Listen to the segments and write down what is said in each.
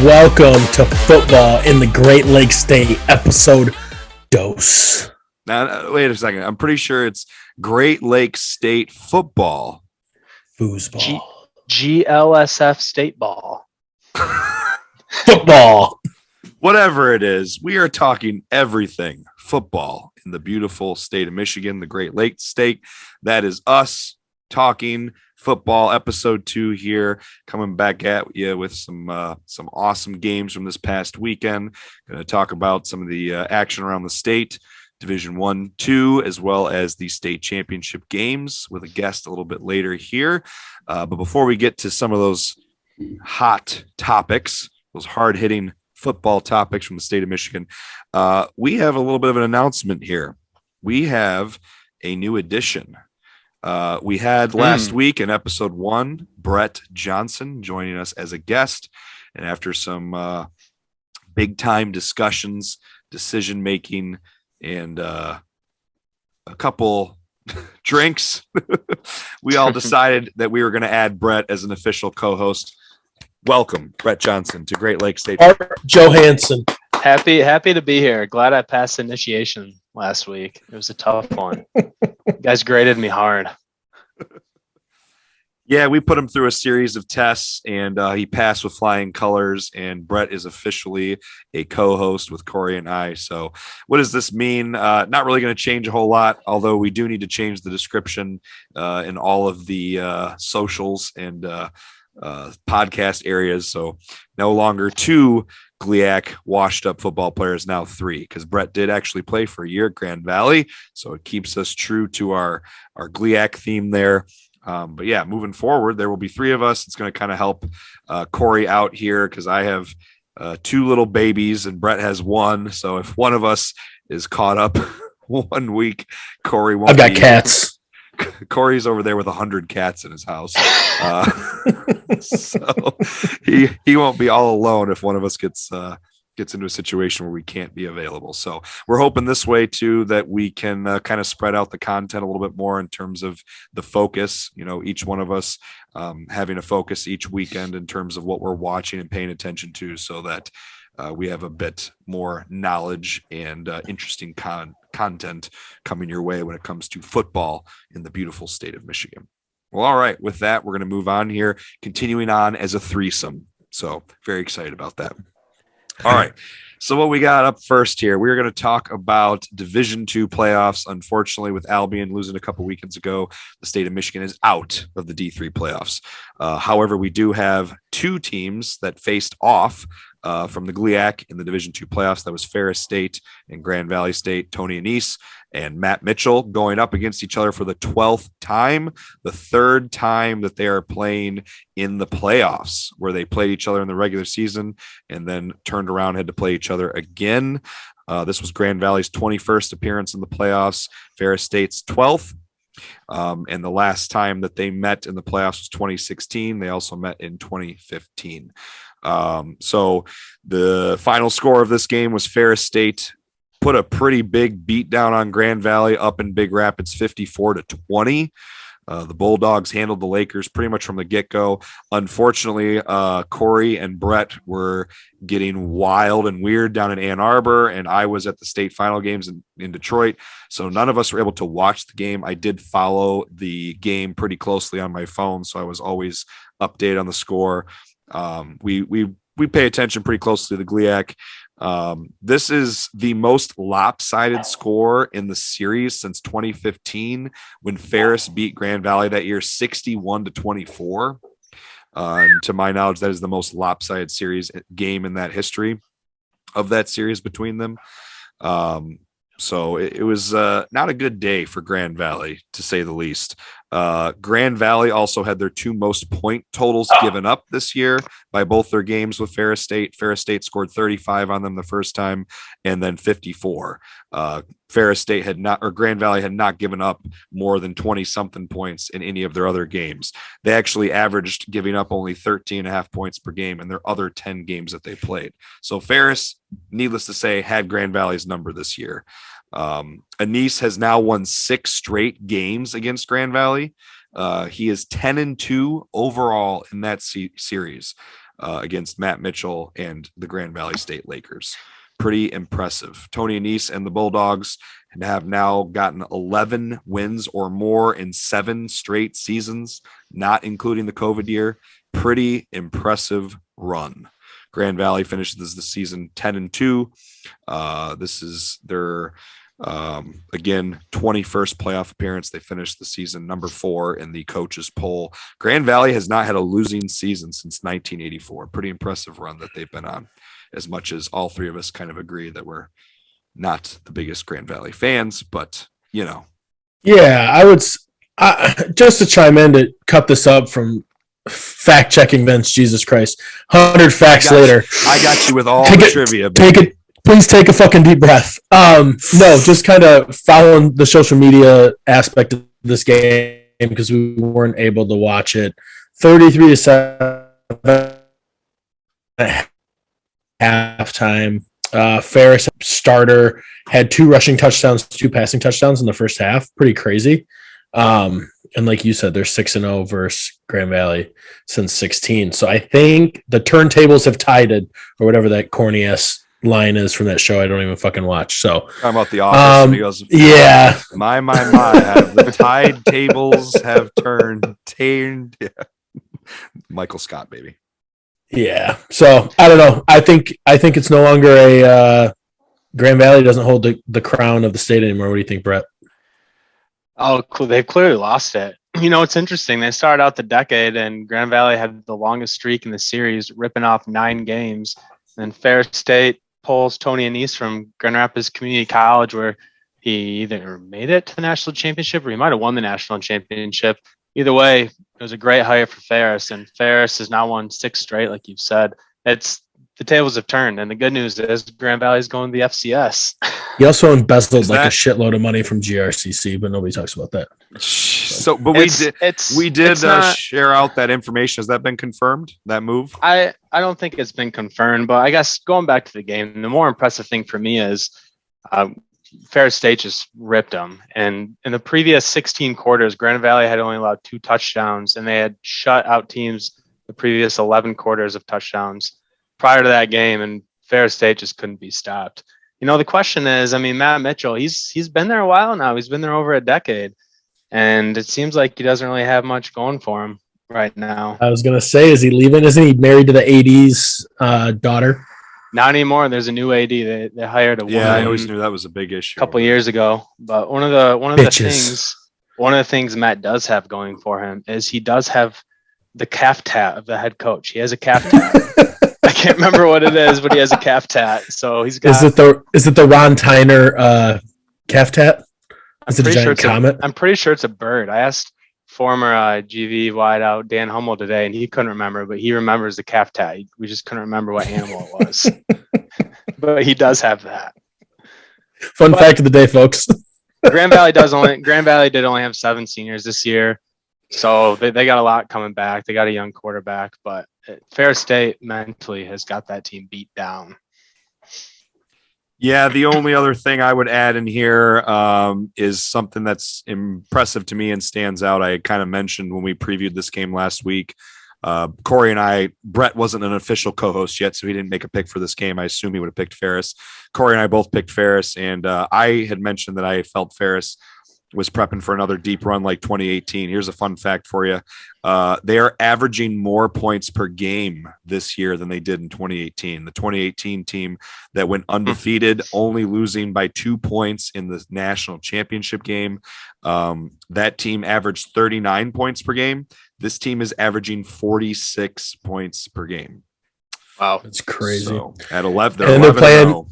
Welcome to Football in the Great Lakes State, episode dos. Now, wait a second. I'm pretty sure it's Great Lakes State football. Foosball. GLSF State Ball. Football. Whatever it is, we are talking everything football in the beautiful state of Michigan, the Great Lakes State. That is us talking football, episode 2 here, coming back at you with some awesome games from this past weekend. Going to talk about some of the action around the state, Division 1, 2, as well as the state championship games with a guest a little bit later here. But before we get to some of those hot topics, those hard-hitting football topics from the state of Michigan, we have a little bit of an announcement here. We have a new addition. We had last week in episode 1, Brett Johnson joining us as a guest. And after some big time discussions, decision making, and a couple drinks, we all decided that we were going to add Brett as an official co-host. Welcome, Brett Johnson, to Great Lakes State. Art Johansson. Happy to be here. Glad I passed initiation last week. It was a tough one. You guys graded me hard. Yeah, we put him through a series of tests, and he passed with flying colors, and Brett is officially a co-host with Kory and I. So what does this mean? Not really going to change a whole lot, although we do need to change the description in all of the socials and podcast areas. So no longer 2 GLIAC washed up football players, now 3, because Brett did actually play for a year at Grand Valley. So it keeps us true to our GLIAC theme there. But yeah, moving forward, there will be 3 of us. It's going to kind of help Kory out here because I have 2 little babies and Brett has 1. So if one of us is caught up 1 week, Kory won't. I've got cats. Kory's over there with 100 cats in his house. So he won't be all alone if one of us gets into a situation where we can't be available. So we're hoping this way too, that we can kind of spread out the content a little bit more in terms of the focus, each one of us having a focus each weekend in terms of what we're watching and paying attention to, so that we have a bit more knowledge and interesting content coming your way when it comes to football in the beautiful state of Michigan. Well, all right. With that, we're going to move on here, continuing on as a threesome. So very excited about that. All right. So what we got up first here, we're going to talk about Division II playoffs. Unfortunately, with Albion losing a couple weekends ago, the state of Michigan is out of the D3 playoffs. However, we do have 2 teams that faced off from the GLIAC in the Division II playoffs. That was Ferris State and Grand Valley State. Tony Anise and Matt Mitchell going up against each other for the 12th time, the 3rd time that they are playing in the playoffs, where they played each other in the regular season and then turned around, had to play each other again. This was Grand Valley's 21st appearance in the playoffs, Ferris State's 12th. And the last time that they met in the playoffs was 2016. They also met in 2015. So the final score of this game was Ferris State put a pretty big beat down on Grand Valley up in Big Rapids, 54-20. The Bulldogs handled the Lakers pretty much from the get-go. Unfortunately, Kory and Brett were getting wild and weird down in Ann Arbor, and I was at the state final games in Detroit, so none of us were able to watch the game. I did follow the game pretty closely on my phone, so I was always updated on the score. We pay attention pretty closely to the GLIAC. This is the most lopsided score in the series since 2015, when Ferris beat Grand Valley that year 61-24. And to my knowledge, that is the most lopsided series game in that history of that series between them. So it was not a good day for Grand Valley, to say the least. Grand Valley also had their 2 most point totals given up this year by both their games with Ferris State. Ferris State scored 35 on them the first time and then 54. Ferris State Grand Valley had not given up more than 20 something points in any of their other games. They actually averaged giving up only 13.5 points per game in their other 10 games that they played. So Ferris, needless to say, had Grand Valley's number this year. Anise has now won 6 straight games against Grand Valley. He is 10-2 overall in that series. against Matt Mitchell and the Grand Valley State Lakers. Pretty impressive. Tony Anise and the Bulldogs have now gotten 11 wins or more in 7 straight seasons, not including the COVID year. Pretty impressive run. Grand Valley finishes the season 10-2. This is their again 21st playoff appearance. They finished the season number 4 in the coaches poll. Grand Valley has not had a losing season since 1984. Pretty impressive run that they've been on, as much as all three of us kind of agree that we're not the biggest Grand Valley fans, but Yeah, I would just to chime in to cut this up from fact checking Vince, Jesus Christ, 100 facts later. I got you with all the trivia. Please take a fucking deep breath. No, just kind of following the social media aspect of this game because we weren't able to watch it. 33-7 at halftime. Ferris, starter, had 2 rushing touchdowns, 2 passing touchdowns in the first half. Pretty crazy. And like you said, they're 6-0 versus Grand Valley since 16. So I think the turntables have tided, or whatever that corny ass line is from that show I don't even fucking watch. So talking about The Office, and he goes, yeah, my, have the tide tables have turned. Yeah. Michael Scott, baby. Yeah. So I don't know. I think it's no longer a Grand Valley doesn't hold the crown of the state anymore. What do you think, Brett? Oh, cool. They've clearly lost it. You know, it's interesting. They started out the decade and Grand Valley had the longest streak in the series, ripping off 9 games. And Ferris State pulls Tony Anise from Grand Rapids Community College, where he either made it to the national championship or he might have won the national championship. Either way, it was a great hire for Ferris, and Ferris has now won 6 straight, like you've said. The tables have turned, and the good news is Grand Valley is going to the FCS. He also embezzled a shitload of money from GRCC, but nobody talks about that. So, but we did share out that information. Has that been confirmed? That move? I don't think it's been confirmed, but I guess going back to the game, the more impressive thing for me is Ferris State just ripped them. And in the previous 16 quarters, Grand Valley had only allowed 2 touchdowns, and they had shut out teams the previous 11 quarters of touchdowns prior to that game, and Ferris State just couldn't be stopped. You know, the question is, I mean, Matt Mitchell, he's been there a while now. He's been there over a decade, and it seems like he doesn't really have much going for him right now. I was going to say, is he leaving? Isn't he married to the AD's daughter? Not anymore. There's a new AD. They hired a woman. Yeah, I always knew that was a big issue a couple years ago. But one of the things Matt does have going for him is he does have the calf tat of the head coach. He has a calf tat. I can't remember what it is, but he has a calf tat. So he's got. Is it the Ron Tyner calf tat? Is it a giant comet? I'm pretty sure it's a bird. I asked former GV wideout Dan Hummel today, and he couldn't remember, but he remembers the calf tat. We just couldn't remember what animal it was. But he does have that. Fun fact of the day, folks. Grand Valley did only have 7 seniors this year, so they got a lot coming back. They got a young quarterback, but Ferris State mentally has got that team beat down. Yeah, the only other thing I would add in here is something that's impressive to me and stands out. I kind of mentioned when we previewed this game last week. Kory and I, Brett wasn't an official co-host yet, so he didn't make a pick for this game. I assume he would have picked Ferris. Kory and I both picked Ferris, and I had mentioned that I felt Ferris was prepping for another deep run like 2018. Here's a fun fact for you. They are averaging more points per game this year than they did in 2018. The 2018 team that went undefeated, only losing by 2 points in the national championship game. That team averaged 39 points per game. This team is averaging 46 points per game. Wow. That's crazy. So at 11, and they're playing.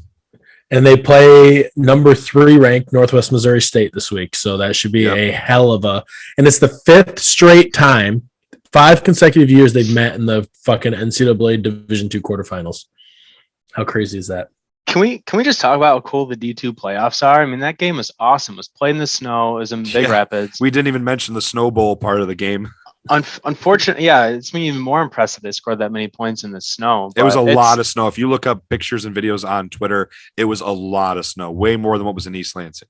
And they play number 3 ranked Northwest Missouri State this week. So that should be a hell of a – and it's the 5th straight time, 5 consecutive years they've met in the fucking NCAA Division II quarterfinals. How crazy is that? Can we just talk about how cool the D2 playoffs are? I mean, that game was awesome. It was played in the snow. It was in Big Rapids. We didn't even mention the Snow Bowl part of the game. Unfortunately, it's been even more impressive they scored that many points in the snow. It was a lot of snow. If you look up pictures and videos on Twitter, it was a lot of snow, way more than what was in East Lansing.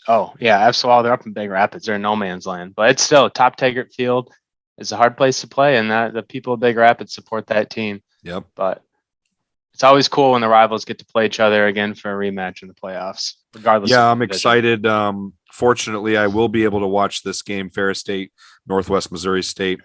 Oh, yeah, absolutely. They're up in Big Rapids. They're in no man's land. But it's still a top Taggart field. It's a hard place to play, and the people of Big Rapids support that team. Yep. But it's always cool when the rivals get to play each other again for a rematch in the playoffs, regardless. Yeah, of I'm excited. Fortunately, I will be able to watch this game, Ferris State, Northwest Missouri State,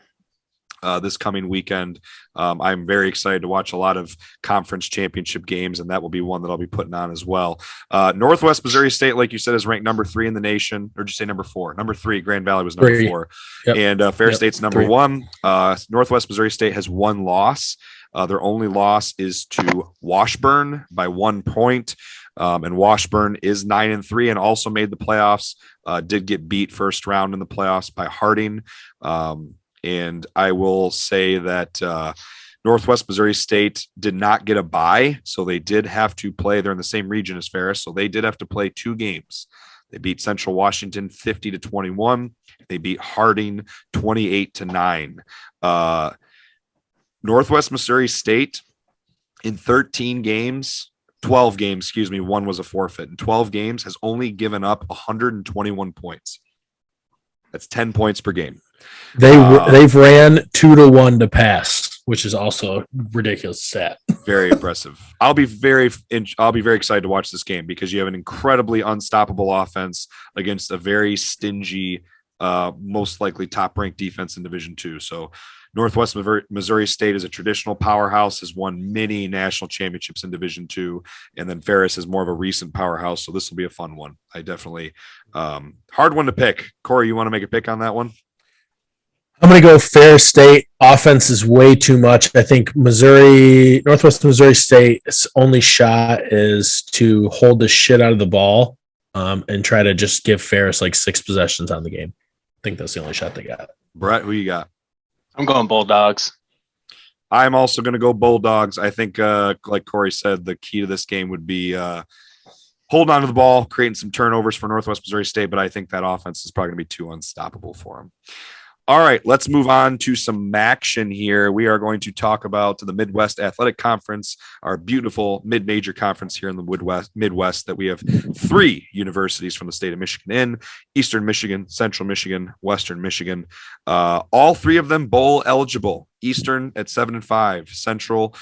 this coming weekend. I'm very excited to watch a lot of conference championship games, and that will be one that I'll be putting on as well. Northwest Missouri State, like you said, is ranked number 3 in the nation, or did you say number 4? Number 3. Grand Valley was number 4. Yep. And Ferris State's number 3. 1. Northwest Missouri State has 1 loss. Their only loss is to Washburn by 1 point. And Washburn is 9-3 and also made the playoffs. Did get beat first round in the playoffs by Harding. And I will say that Northwest Missouri State did not get a bye, so they did have to play. They're in the same region as Ferris, so they did have to play 2 games. They beat Central Washington 50-21. They beat Harding 28-9. Northwest Missouri State in 13 games, 12 games, excuse me, 1 was a forfeit. In 12 games has only given up 121 points. That's 10 points per game. They've ran 2-1 to pass, which is also a ridiculous stat. Very impressive. I'll be very excited to watch this game because you have an incredibly unstoppable offense against a very stingy, most likely top-ranked defense in Division II. So Northwest Missouri State is a traditional powerhouse, has won many national championships in Division II, and then Ferris is more of a recent powerhouse. So this will be a fun one. I definitely hard one to pick. Kory, you want to make a pick on that one? I'm going to go Ferris State. Offense is way too much. I think Northwest Missouri State's only shot is to hold the shit out of the ball and try to just give Ferris like 6 possessions on the game. I think that's the only shot they got. Brett, who you got? I'm going Bulldogs. I'm also going to go Bulldogs. I think, like Kory said, the key to this game would be holding on to the ball, creating some turnovers for Northwest Missouri State, but I think that offense is probably going to be too unstoppable for them. All right, let's move on to some MACtion here. We are going to talk about the Midwest Athletic Conference, our beautiful mid-major conference here in the Midwest that we have 3 universities from the state of Michigan in: Eastern Michigan, Central Michigan, Western Michigan. All 3 of them bowl eligible. Eastern at 7-5. Central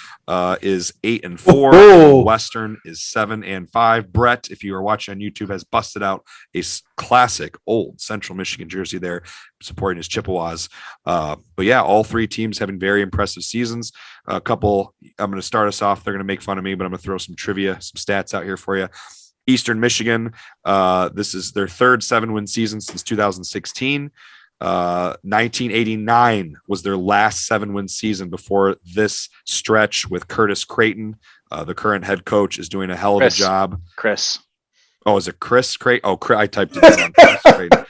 is 8-4. Western is 7-5. Brett, if you are watching on YouTube, has busted out a classic old Central Michigan jersey there, supporting his Chippewas. But yeah, all 3 teams having very impressive seasons. A couple, I'm going to start us off. They're going to make fun of me, but I'm going to throw some trivia, some stats out here for you. Eastern Michigan, this is their 3rd 7-win season since 2016. 1989 was their last 7-win season before this stretch with Curtis Creighton. The current head coach is doing a hell of a job. Chris. Oh, is it Chris Creighton? Oh, I typed it down. Chris Creighton.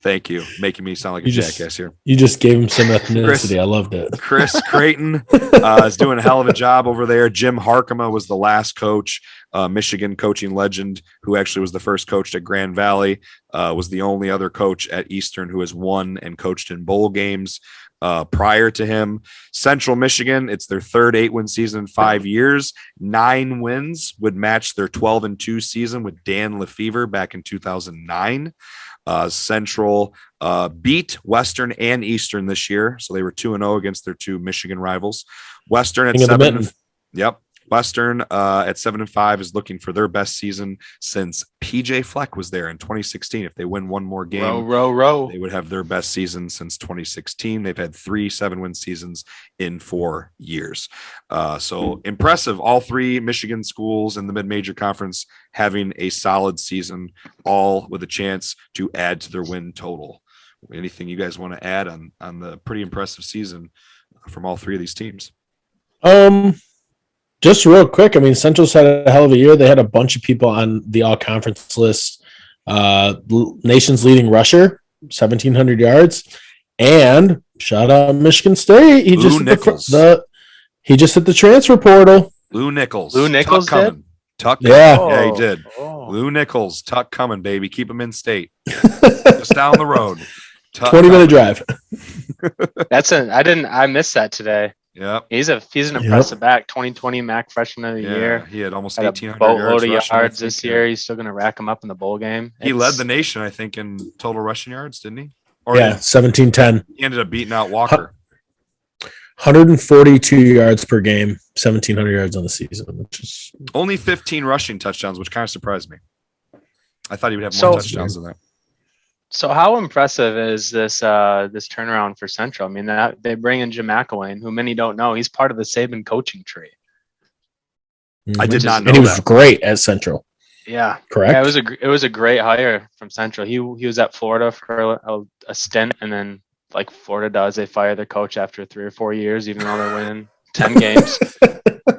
Thank you. Making me sound like a jackass here. You just gave him some ethnicity. I loved it. Chris Creighton is doing a hell of a job over there. Jim Harkema was the last coach, Michigan coaching legend, who actually was the first coach at Grand Valley, was the only other coach at Eastern who has won and coached in bowl games prior to him. Central Michigan, it's their 3rd 8-win season in 5 years. 9 wins would match their 12-2 season with Dan Lefevre back in 2009. Central beat Western and Eastern this year, so they were 2-0 against their 2 Michigan rivals. Western at 7. Yep. Western at 7-5 is looking for their best season since PJ Fleck was there in 2016. If they win one more game, they would have their best season since 2016. They've had 3 7-win seasons in 4 years. So impressive. All 3 Michigan schools in the mid-major conference having a solid season, all with a chance to add to their win total. Anything you guys want to add on the pretty impressive season from all 3 of these teams? Just real quick, I mean, Central's had a hell of a year. They had a bunch of people on the all-conference list. Nation's leading rusher, 1,700 yards. And shout out Michigan State. He just hit the transfer portal. Lou Nichols. Lou Nichols did? Tuck. Yeah. Yeah, he did. Lou Nichols. Tuck coming, baby. Keep him in state. Just down the road. 20-minute drive. I missed that today. Yeah, he's an impressive back. 2020 MAC freshman of the year. He had almost 1,800 boatload of yards this year. He's still going to rack them up in the bowl game. He led the nation, I think, in total rushing yards, didn't he? 17-10. He ended up beating out Walker. 142 yards per game, 1,700 yards on the season, which is only 15 rushing touchdowns, which kind of surprised me. I thought he would have more touchdowns than that. So how impressive is this this turnaround for Central? I mean, they bring in Jim McElwain, who many don't know. He's part of the Saban coaching tree. I did not know and he that. was great at Central. Yeah, correct. Yeah, it was a great hire from Central. He was at Florida for a stint, and then like Florida does, they fire their coach after 3 or 4 years, even though they're winning 10 games.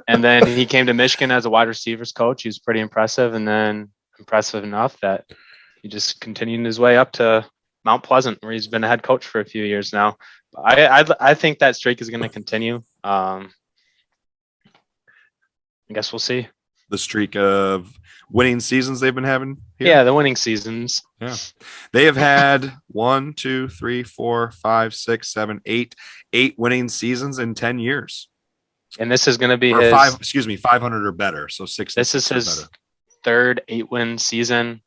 And then he came to Michigan as a wide receivers coach. He was pretty impressive, and then impressive enough that he just continued his way up to Mount Pleasant, where he's been a head coach for a few years now. I think that streak is going to continue. I guess we'll see. The streak of winning seasons they've been having here? Yeah, the winning seasons. Yeah. They have had 8 winning seasons in 10 years. And this is going to be 500 or better. So 6. This is his third 8-win season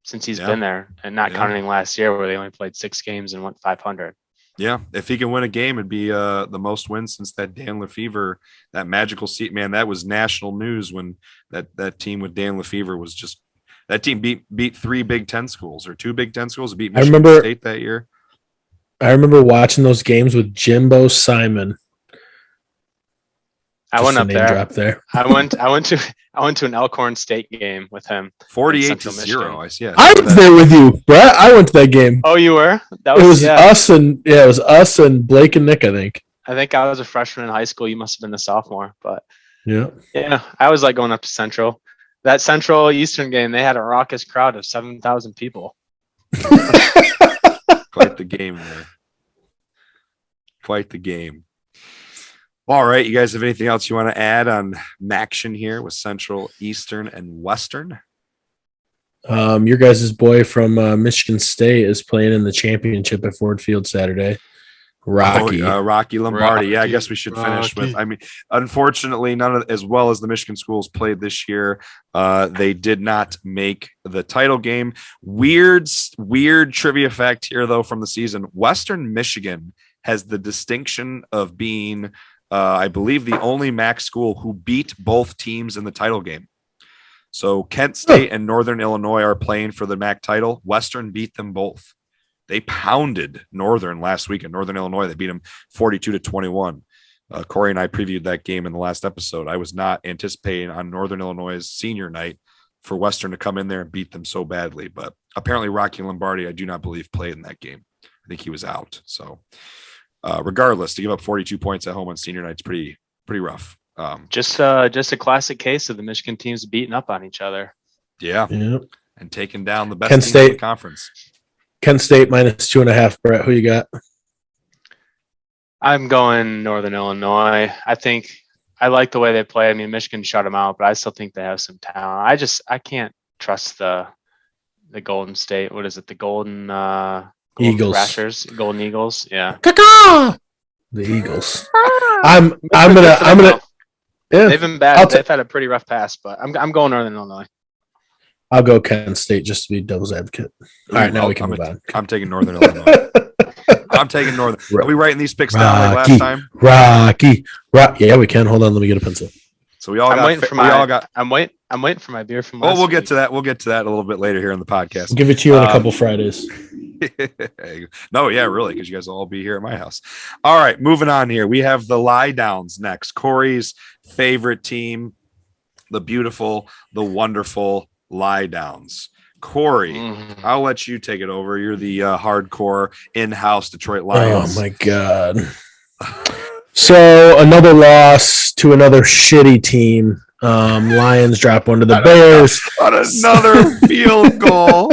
since he's been there, and not counting last year where they only played 6 games and went 500. Yeah, if he can win a game, it'd be the most wins since that Dan Lefevre, that magical seat. Man, that was national news when that team with Dan Lefevre was just – that team beat 3 Big Ten schools or 2 Big Ten schools. It beat Michigan State that year. I remember watching those games with Jimbo Simon. I went up there. There. I went to an Elkhorn State game with him. 48-0. Yeah, I was there with you, Brett. I went to that game. Oh, you were? It was us and Blake and Nick, I think. I think I was a freshman in high school. You must have been a sophomore, but yeah, I was like going up to Central. That Central Eastern game, they had a raucous crowd of 7,000 people. Quite the game there. Quite the game. All right, you guys have anything else you want to add on MACtion here with Central, Eastern, and Western? Your guys' boy from Michigan State is playing in the championship at Ford Field Saturday. Rocky Lombardi. Yeah, I guess we should finish with. I mean, unfortunately, none of as well as the Michigan schools played this year. They did not make the title game. Weird trivia fact here, though, from the season: Western Michigan has the distinction of being, I believe, the only MAC school who beat both teams in the title game. So Kent State and Northern Illinois are playing for the MAC title. Western beat them both. They pounded Northern last week in Northern Illinois. They beat them 42-21. Kory and I previewed that game in the last episode. I was not anticipating on Northern Illinois' senior night for Western to come in there and beat them so badly. But apparently Rocky Lombardi, I do not believe, played in that game. I think he was out. So regardless, to give up 42 points at home on senior night is pretty rough. Just a classic case of the Michigan teams beating up on each other. Yeah. Yep. And taking down the best Kent team State in the conference. Kent State -2.5. Brett, who you got? I'm going Northern Illinois. I think I like the way they play. I mean, Michigan shut them out, but I still think they have some talent. I can't trust the Golden State. What is it? The Golden Eagles. Thrashers, Golden Eagles. Yeah. The Eagles. I'm gonna. Yeah. They've been bad. They've had a pretty rough pass, but I'm going Northern Illinois. I'll go Kent State just to be devil's advocate. All right, now we can move on. I'm taking Northern Illinois. I'm taking Northern. Are we writing these picks down like last time? Rocky. Yeah, we can. Hold on, let me get a pencil. So we all I'm waiting for my beer from last we'll get week. to that. We'll get to that a little bit later here in the podcast. I'll give it to you in a couple Fridays. No, yeah, really, because you guys will all be here at my house. All right, moving on here. We have the Lie Downs next. Kory's favorite team, the beautiful, the wonderful Lie Downs. Kory, I'll let you take it over. You're the hardcore in-house Detroit Lions. Oh my God. So another loss to another shitty team. Lions drop one to the Bears. On another field goal.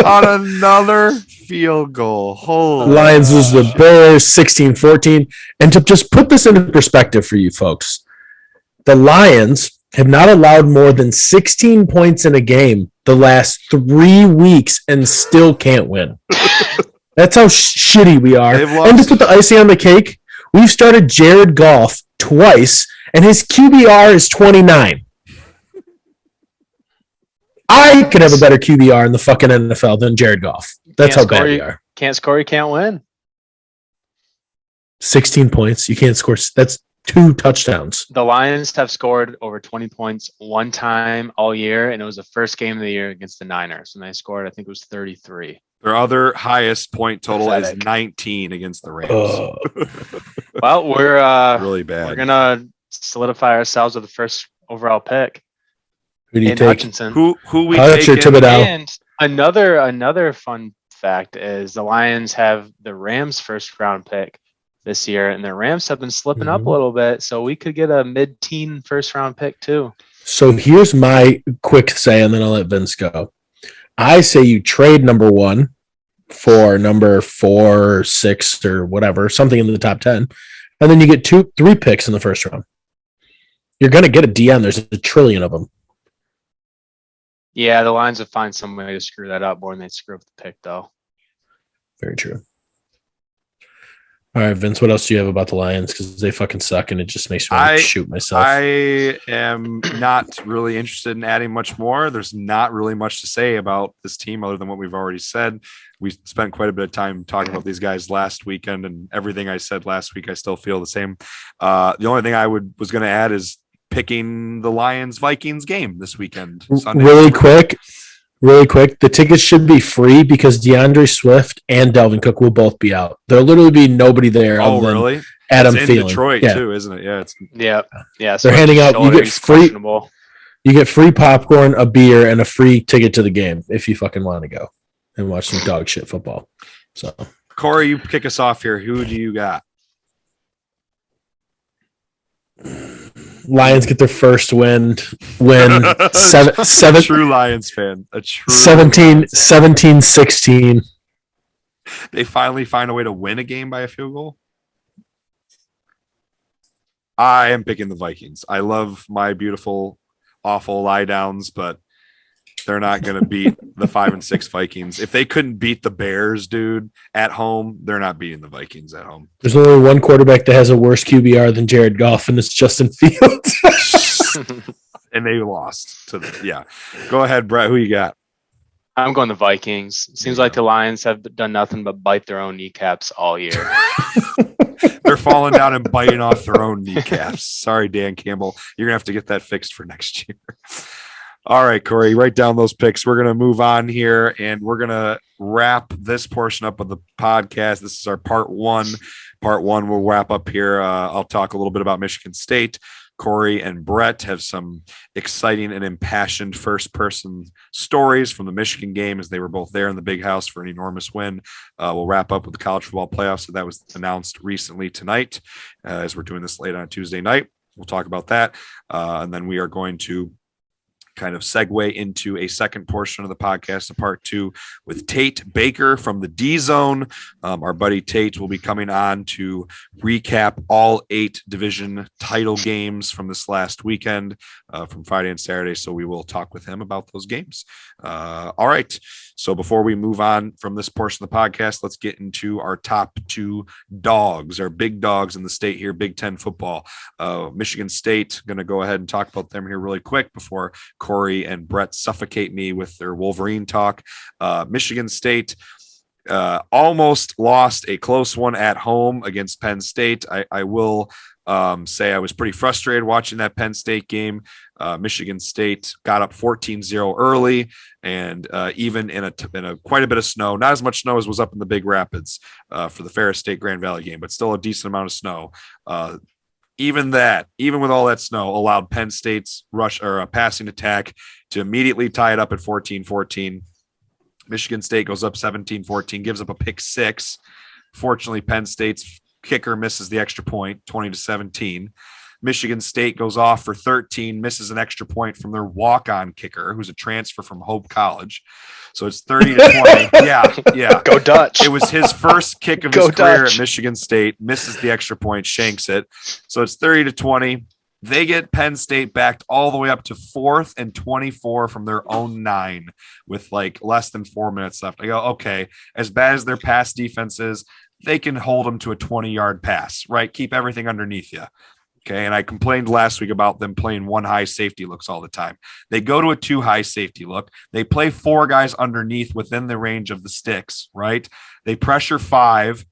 On another field goal. Holy Lions lose to the Bears 16-14. And to just put this into perspective for you folks, the Lions have not allowed more than 16 points in a game the last 3 weeks and still can't win. That's how shitty we are. And to put the icing on the cake, we've started Jared Goff twice, and his QBR is 29. I could have a better QBR in the fucking NFL than Jared Goff. That's how bad we are. Can't score, you can't win. 16 points. You can't score. That's 2 touchdowns. The Lions have scored over 20 points one time all year, and it was the first game of the year against the Niners, and they scored, I think it was 33. Their other highest point total Pathetic. is 19 against the Rams. Well, we're really bad. We're gonna solidify ourselves with the first overall pick. Who do you in take? Hutchinson. Who we Hutcher, taking? Thibodeau. And another fun fact is the Lions have the Rams first round pick this year, and the Rams have been slipping up a little bit, so we could get a mid-teen first round pick too. So here's my quick say, and then I'll let Vince go. I say you trade number 1 for number 4 or 6 or whatever, something in the top 10, and then you get 2-3 picks in the first round. You're going to get a DN. There's a trillion of them. Yeah, the Lions would find some way to screw that up more than they'd screw up the pick, though. Very true. All right, Vince, what else do you have about the Lions? Because they fucking suck, and it just makes me want to shoot myself. I am not really interested in adding much more. There's not really much to say about this team other than what we've already said. We spent quite a bit of time talking about these guys last weekend, and everything I said last week, I still feel the same. The only thing I was going to add is picking the Lions-Vikings game this weekend. Sunday. Really quick, the tickets should be free because DeAndre Swift and Dalvin Cook will both be out. There'll literally be nobody there. Oh, really? Adam it's in Thielen. Detroit yeah. too, isn't it? Yeah. Yeah. They're handing out. You get free popcorn, a beer, and a free ticket to the game if you fucking want to go and watch some dog shit football. So, Kory, you kick us off here. Who do you got? Lions get their first win. A true Lions fan. 17-16. They finally find a way to win a game by a field goal. I am picking the Vikings. I love my beautiful, awful lie downs, but they're not going to beat the 5-6 Vikings. If they couldn't beat the Bears, dude, at home, they're not beating the Vikings at home. There's only one quarterback that has a worse QBR than Jared Goff, and it's Justin Fields. And they lost to Go ahead, Brett. Who you got? I'm going the Vikings. Seems like the Lions have done nothing but bite their own kneecaps all year. They're falling down and biting off their own kneecaps. Sorry, Dan Campbell. You're going to have to get that fixed for next year. All right, Kory, write down those picks. We're going to move on here, and we're going to wrap this portion up of the podcast. This is our part 1. Part 1 we'll wrap up here. I'll talk a little bit about Michigan State. Kory and Brett have some exciting and impassioned first-person stories from the Michigan game as they were both there in the big house for an enormous win. We'll wrap up with the college football playoffs. So that was announced recently tonight as we're doing this late on Tuesday night. We'll talk about that. And then we are going to kind of segue into a second portion of the podcast, a part 2 with Tate Baker from the D Zone. Our buddy Tate will be coming on to recap all 8 division title games from this last weekend, from Friday and Saturday. So we will talk with him about those games. All right. So before we move on from this portion of the podcast, let's get into our top 2 dogs, our big dogs in the state here, Big Ten football. Michigan State, going to go ahead and talk about them here really quick before Kory and Brett suffocate me with their Wolverine talk. Michigan State almost lost a close one at home against Penn State. I will say I was pretty frustrated watching that Penn State game. Michigan State got up 14-0 early, and even in a quite a bit of snow, not as much snow as was up in the Big Rapids for the Ferris State Grand Valley game, but still a decent amount of snow. Even with all that snow, allowed Penn State's rush or a passing attack to immediately tie it up at 14-14. Michigan State goes up 17-14, gives up a pick 6. Fortunately, Penn State's kicker misses the extra point, 20-17. Michigan State goes off for 13, misses an extra point from their walk-on kicker, who's a transfer from Hope College. So it's 30-20. Yeah. Go Dutch. It was his first kick of his career at Michigan State, misses the extra point, shanks it. So it's 30-20. They get Penn State backed all the way up to 4th and 24 from their own 9 with like less than 4 minutes left. I go, okay, as bad as their pass defense is, they can hold them to a 20-yard pass, right? Keep everything underneath you. Okay. And I complained last week about them playing 1 high safety looks all the time. They go to a 2 high safety look. They play 4 guys underneath within the range of the sticks, right? They pressure 5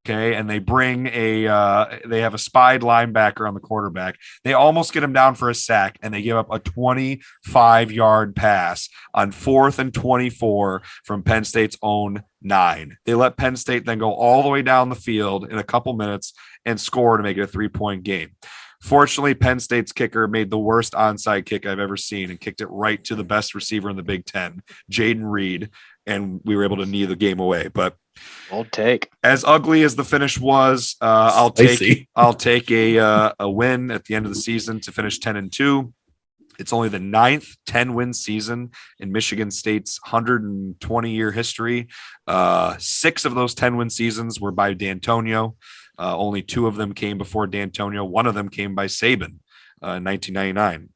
Okay. And they bring they have a spied linebacker on the quarterback. They almost get him down for a sack, and they give up a 25-yard pass on 4th and 24 from Penn State's own 9. They let Penn State then go all the way down the field in a couple minutes and score to make it a 3-point game. Fortunately, Penn State's kicker made the worst onside kick I've ever seen and kicked it right to the best receiver in the Big Ten, Jaden Reed, and we were able to knee the game away. But old take. As ugly as the finish was, I'll take a win at the end of the season to finish 10-2. It's only the 9th 10-win season in Michigan State's 120-year history. 6 of those 10-win seasons were by D'Antonio. Only 2 of them came before D'Antonio. 1 of them came by Saban in 1999.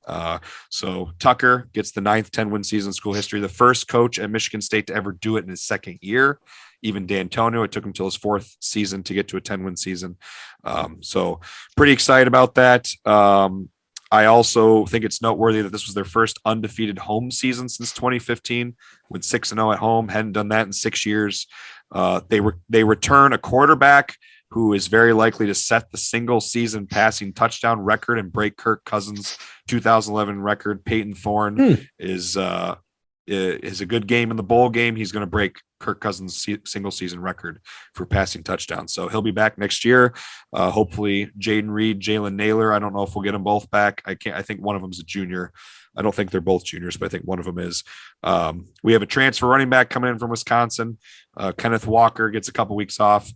So Tucker gets the 9th 10-win season in school history, the first coach at Michigan State to ever do it in his second year. Even D'Antonio, it took him till his 4th season to get to a 10-win season. So pretty excited about that. I also think it's noteworthy that this was their first undefeated home season since 2015, with 6-0 at home. Hadn't done that in 6 years. They return a quarterback who is very likely to set the single season passing touchdown record and break Kirk Cousins' 2011 record. Peyton Thorne is a good game in the bowl game. He's going to break Kirk Cousins' single season record for passing touchdowns. So he'll be back next year. Hopefully Jaden Reed, Jalen Naylor. I don't know if we'll get them both back. I think one of them's a junior. I don't think they're both juniors, but I think one of them is. We have a transfer running back coming in from Wisconsin. Kenneth Walker gets a couple weeks off.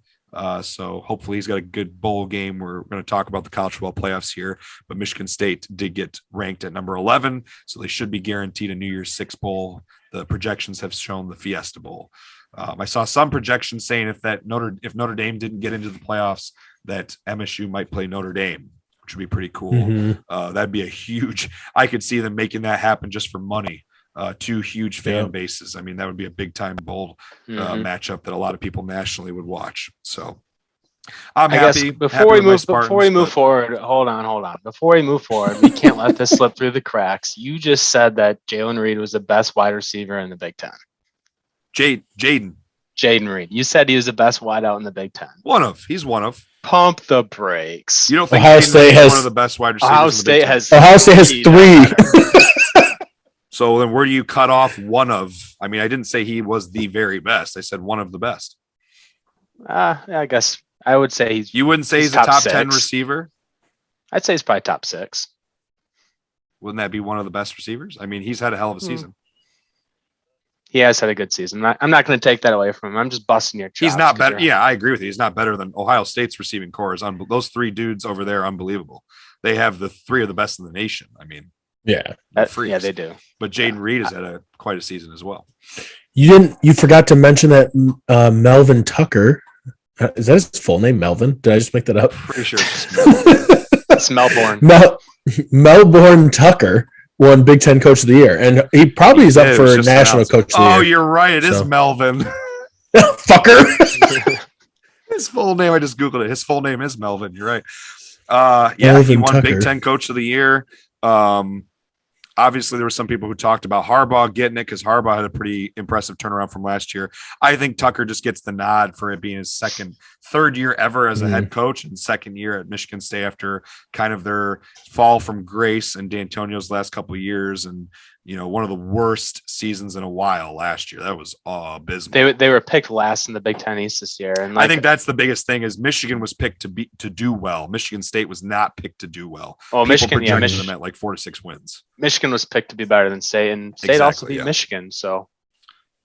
So hopefully he's got a good bowl game. We're going to talk about the college football playoffs here, but Michigan State did get ranked at number 11, so they should be guaranteed a New Year's Six bowl. The projections have shown the Fiesta Bowl. I saw some projections saying if Notre Dame didn't get into the playoffs, that MSU might play Notre Dame, which would be pretty cool. That'd be a huge. I could see them making that happen just for money. 2 huge fan bases. I mean, that would be a big time bowl matchup that a lot of people nationally would watch. So I'm happy. Before we move forward, hold on. Before we move forward, we can't let this slip through the cracks. You just said that Jalen Reed was the best wide receiver in the Big Ten. Jaden Reed. You said he was the best wideout in the Big Ten. He's one of. Pump the brakes. You don't think Ohio State has one of the best wide receivers? Ohio State has 3. So then where do you cut off one of? I mean, I didn't say he was the very best. I said one of the best. I guess I would say you wouldn't say he's a top 10 receiver? I'd say he's probably top 6. Wouldn't that be one of the best receivers? I mean, he's had a hell of a season. He has had a good season. I'm not going to take that away from him. I'm just busting your chops. He's not better. Yeah, I agree with you. He's not better than Ohio State's receiving core. Those 3 dudes over there are unbelievable. They have the 3 of the best in the nation. I mean, yeah, they do. But Jaden Reed has had quite a season as well. You forgot to mention that Melvin Tucker. Is that his full name, Melvin? Did I just make that up? Pretty sure it's just it's Melbourne. Melbourne Tucker won Big Ten Coach of the Year, and he probably is up for National Coach of the Year. Oh, you're right. It is Melvin. Fucker. His full name, I just Googled it. His full name is Melvin. You're right. Melvin he won Tucker. Big Ten Coach of the Year. Obviously, there were some people who talked about Harbaugh getting it because Harbaugh had a pretty impressive turnaround from last year. I think Tucker just gets the nod for it being his third year ever as a head coach and second year at Michigan State after kind of their fall from grace and D'Antonio's last couple of years. And, one of the worst seasons in a while last year. That was abysmal. They were picked last in the Big Ten East this year. And I think that's the biggest thing is Michigan was picked to do well. Michigan State was not picked to do well. Oh, Michigan them at like 4 to 6 wins. Michigan was picked to be better than State, and State also beat Michigan. So,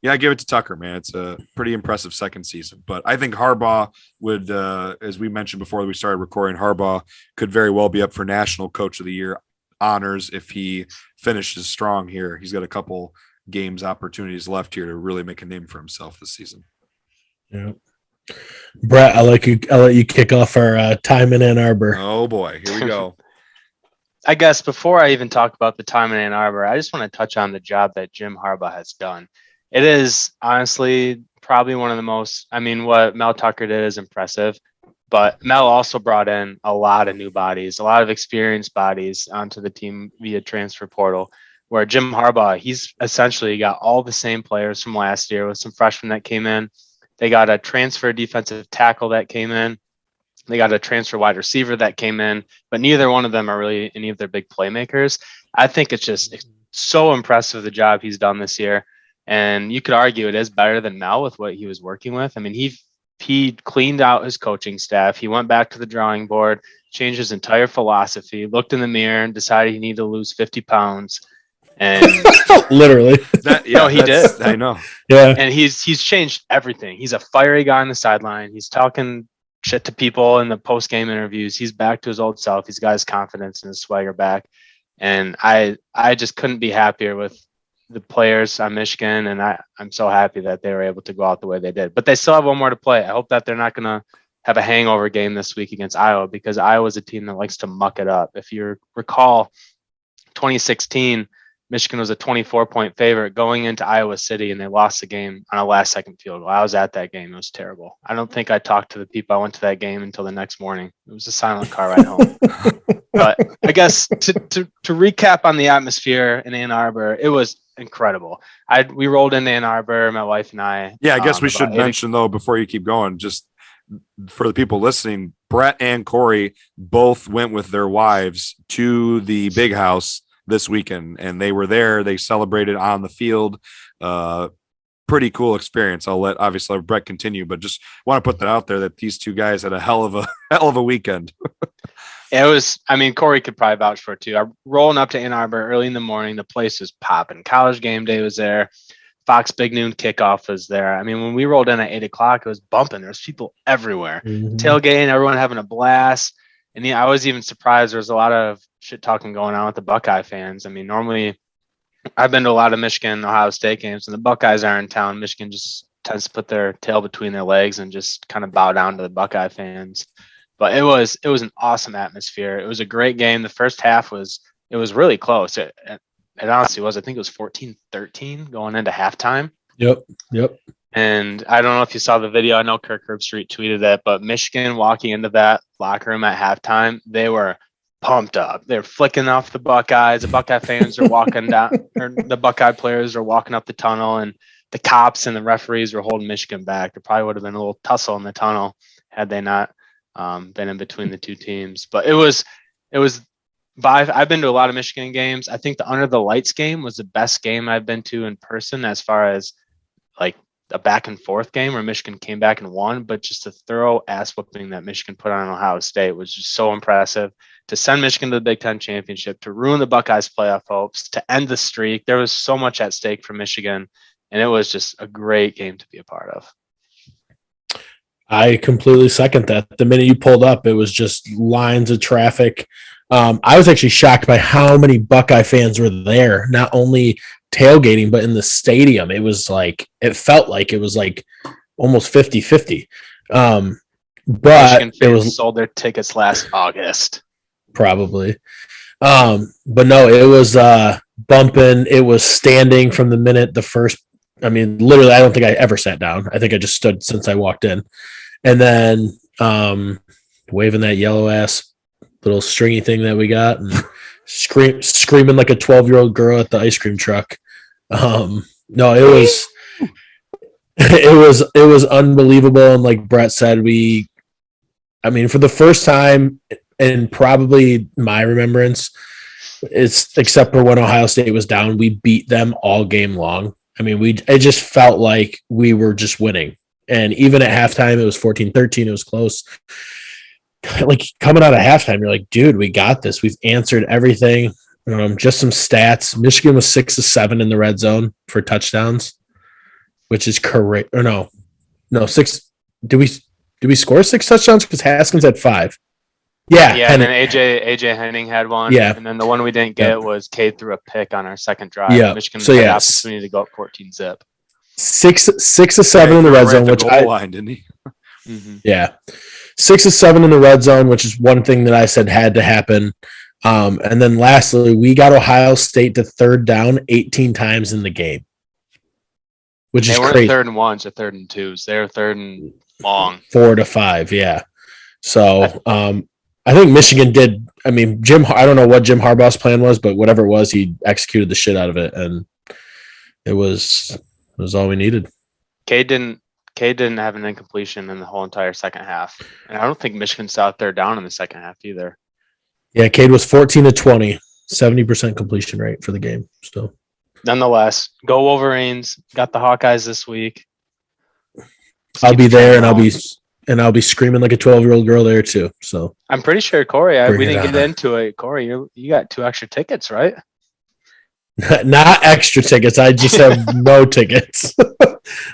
yeah, I give it to Tucker, man. It's a pretty impressive second season. But I think Harbaugh would, as we mentioned before we started recording, Harbaugh could very well be up for National Coach of the Year honors if he finishes strong here. He's got a couple games opportunities left here to really make a name for himself this season. Yeah. Brett, I'll let you kick off our time in Ann Arbor. Oh boy, here we go. I guess before I even talk about the time in Ann Arbor, I just want to touch on the job that Jim Harbaugh has done. It is honestly probably one of the most, what Mel Tucker did is impressive, but Mel also brought in a lot of new bodies, a lot of experienced bodies onto the team via transfer portal, where Jim Harbaugh, he's essentially got all the same players from last year with some freshmen that came in. They got a transfer defensive tackle that came in. They got a transfer wide receiver that came in, but neither one of them are really any of their big playmakers. I think it's so impressive the job he's done this year. And you could argue it is better than Mel with what he was working with. I mean, he cleaned out his coaching staff. He went back to the drawing board, changed his entire philosophy, looked in the mirror and decided he needed to lose 50 pounds. And literally, he did. I know. Yeah. And he's changed everything. He's a fiery guy on the sideline. He's talking shit to people in the post-game interviews. He's back to his old self. He's got his confidence and his swagger back. And I just couldn't be happier with the players on Michigan, and I'm so happy that they were able to go out the way they did. But they still have one more to play. I hope that they're not going to have a hangover game this week against Iowa, because Iowa's a team that likes to muck it up. If you recall, 2016, Michigan was a 24-point favorite going into Iowa City, and they lost the game on a last-second field goal. I was at that game. It was terrible. I don't think I talked to the people I went to that game until the next morning. It was a silent car ride home. But I guess to recap on the atmosphere in Ann Arbor, it was incredible. We rolled into Ann Arbor, my wife and I. Yeah, I guess we should mention, though, before you keep going, just for the people listening, Brett and Kory both went with their wives to the big house this weekend, and they were there. They celebrated on the field. Pretty cool experience. I'll let Brett continue, but just want to put that out there that these two guys had a hell of a weekend. It was, I mean, Kory could probably vouch for it too. I'm rolling up to Ann Arbor early in the morning. The place was popping. College game day was there. Fox Big Noon kickoff was there. I mean, when we rolled in at 8 o'clock, it was bumping. There's people everywhere. Tailgating, everyone having a blast. And I was even surprised there was a lot of shit talking going on with the Buckeye fans. I mean, normally I've been to a lot of Michigan, Ohio State games, and the Buckeyes are in town. Michigan just tends to put their tail between their legs and just kind of bow down to the Buckeye fans. But it was an awesome atmosphere. It was a great game. The first half was really close. It honestly was. I think it was 14-13 going into halftime. Yep. And I don't know if you saw the video. I know Kirk Herbstreit tweeted it, but Michigan walking into that locker room at halftime, they were pumped up. They're flicking off the Buckeyes. The Buckeye fans are walking down, or the Buckeye players are walking up the tunnel, and the cops and the referees were holding Michigan back. There probably would have been a little tussle in the tunnel had they not been in between the two teams. But it was I've been to a lot of Michigan games. I think the Under the Lights game was the best game I've been to in person as far as like a back and forth game where Michigan came back and won, but just a thorough ass whooping that Michigan put on Ohio State was just so impressive. To send Michigan to the Big Ten championship, to ruin the Buckeyes playoff hopes, to end the streak. There was so much at stake for Michigan, and it was just a great game to be a part of. I completely second that. The minute you pulled up, it was just lines of traffic. I was actually shocked by how many Buckeye fans were there, not only tailgating, but in the stadium. It felt like it was like almost 50-50. But Michigan it fans was sold their tickets last August. Probably. But no, it was bumping. It was standing from the minute the first, I mean, literally, I don't think I ever sat down. I think I just stood since I walked in. And then waving that yellow ass little stringy thing that we got and screaming like a 12-year-old girl at the ice cream truck. No, it was unbelievable. And like Brett said, for the first time in probably my remembrance, except for when Ohio State was down, we beat them all game long. I mean, it just felt like we were just winning. And even at halftime, it was 14-13. It was close. Like coming out of halftime, you're like, dude, we got this. We've answered everything. Just some stats. Michigan was 6 of 7 in the red zone for touchdowns, which is correct. Or no, 6. Did we score 6 touchdowns? Because Haskins had 5. Yeah, and then AJ Henning had one. Yeah, and then the one we didn't get was Tate threw a pick on our second drive. Yeah, Michigan had the opportunity to go up 14-zip. 6 of 7 in the red zone, which line, didn't he? Yeah, 6 of 7 in the red zone, which is one thing that I said had to happen. And then lastly, we got Ohio State to third down 18 times in the game, which is crazy. They weren't 3rd and 1s or 3rd and 2s. They were 3rd and long. 4 to 5, yeah. So I think Michigan did. I mean, I don't know what Jim Harbaugh's plan was, but whatever it was, he executed the shit out of it, and it was all we needed. Cade Cade didn't have an incompletion in the whole entire second half. And I don't think Michigan's out there down in the second half either. Yeah, Cade was 14 to 20, 70% completion rate for the game. So, nonetheless, go Wolverines. Got the Hawkeyes this week. I'll be there, and I'll be screaming like a 12-year-old girl there too. So I'm pretty sure, Kory, we didn't get on. into it. Kory, you got 2 extra tickets, right? Not extra tickets. I just have no tickets.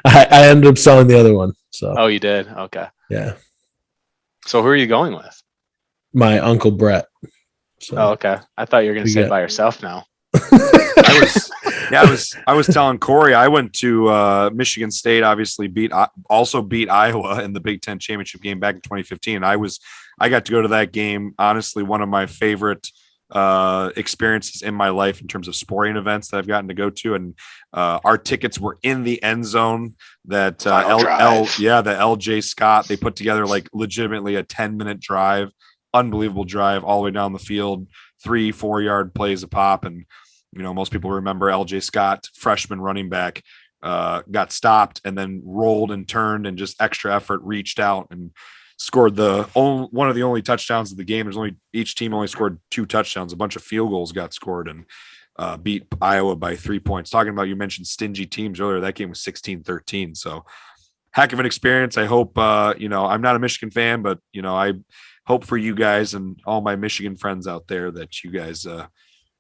I ended up selling the other one. So Oh, you did? Okay. yeah, So who are you going with? my uncle Brett. So Oh, okay. I thought you were going to We say got- by yourself now. I was telling Kory, I went to Michigan State, obviously beat Iowa in the Big Ten championship game back in 2015. I got to go to that game. Honestly, one of my favorite experiences in my life in terms of sporting events that I've gotten to go to. And our tickets were in the end zone that the LJ Scott, they put together like legitimately a 10-minute drive, unbelievable drive all the way down the field, 3-4 yard plays a pop. And, most people remember LJ Scott, freshman running back, got stopped and then rolled and turned and just extra effort reached out and scored one of the only touchdowns of the game. Each team only scored 2 touchdowns. A bunch of field goals got scored and beat Iowa by 3 points. Talking about, you mentioned stingy teams earlier. That game was 16-13. So heck of an experience. I hope, I'm not a Michigan fan, but I hope for you guys and all my Michigan friends out there that you guys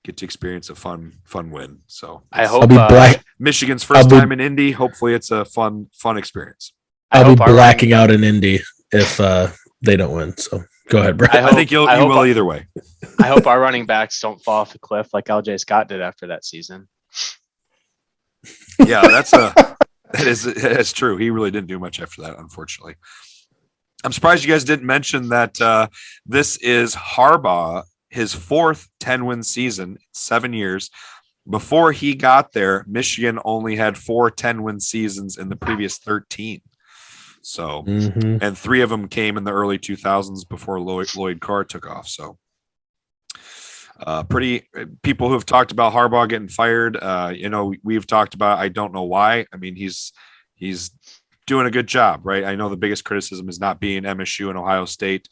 get to experience a fun win. So I hope Michigan's first time in Indy. Hopefully it's a fun experience. I'll be blacking out in Indy if they don't win. So go ahead, Brett. I think you will either way. I hope our running backs don't fall off the cliff like LJ Scott did after that season. Yeah, that is true. He really didn't do much after that, unfortunately. I'm surprised you guys didn't mention that this is Harbaugh, his 4th 10-win season, 7 years. Before he got there, Michigan only had 4 10-win seasons in the previous 13. So, and 3 of them came in the early 2000s before Lloyd Carr took off. So, people who have talked about Harbaugh getting fired, we've talked about, I don't know why. I mean, he's doing a good job, right? I know the biggest criticism is not being MSU and Ohio State.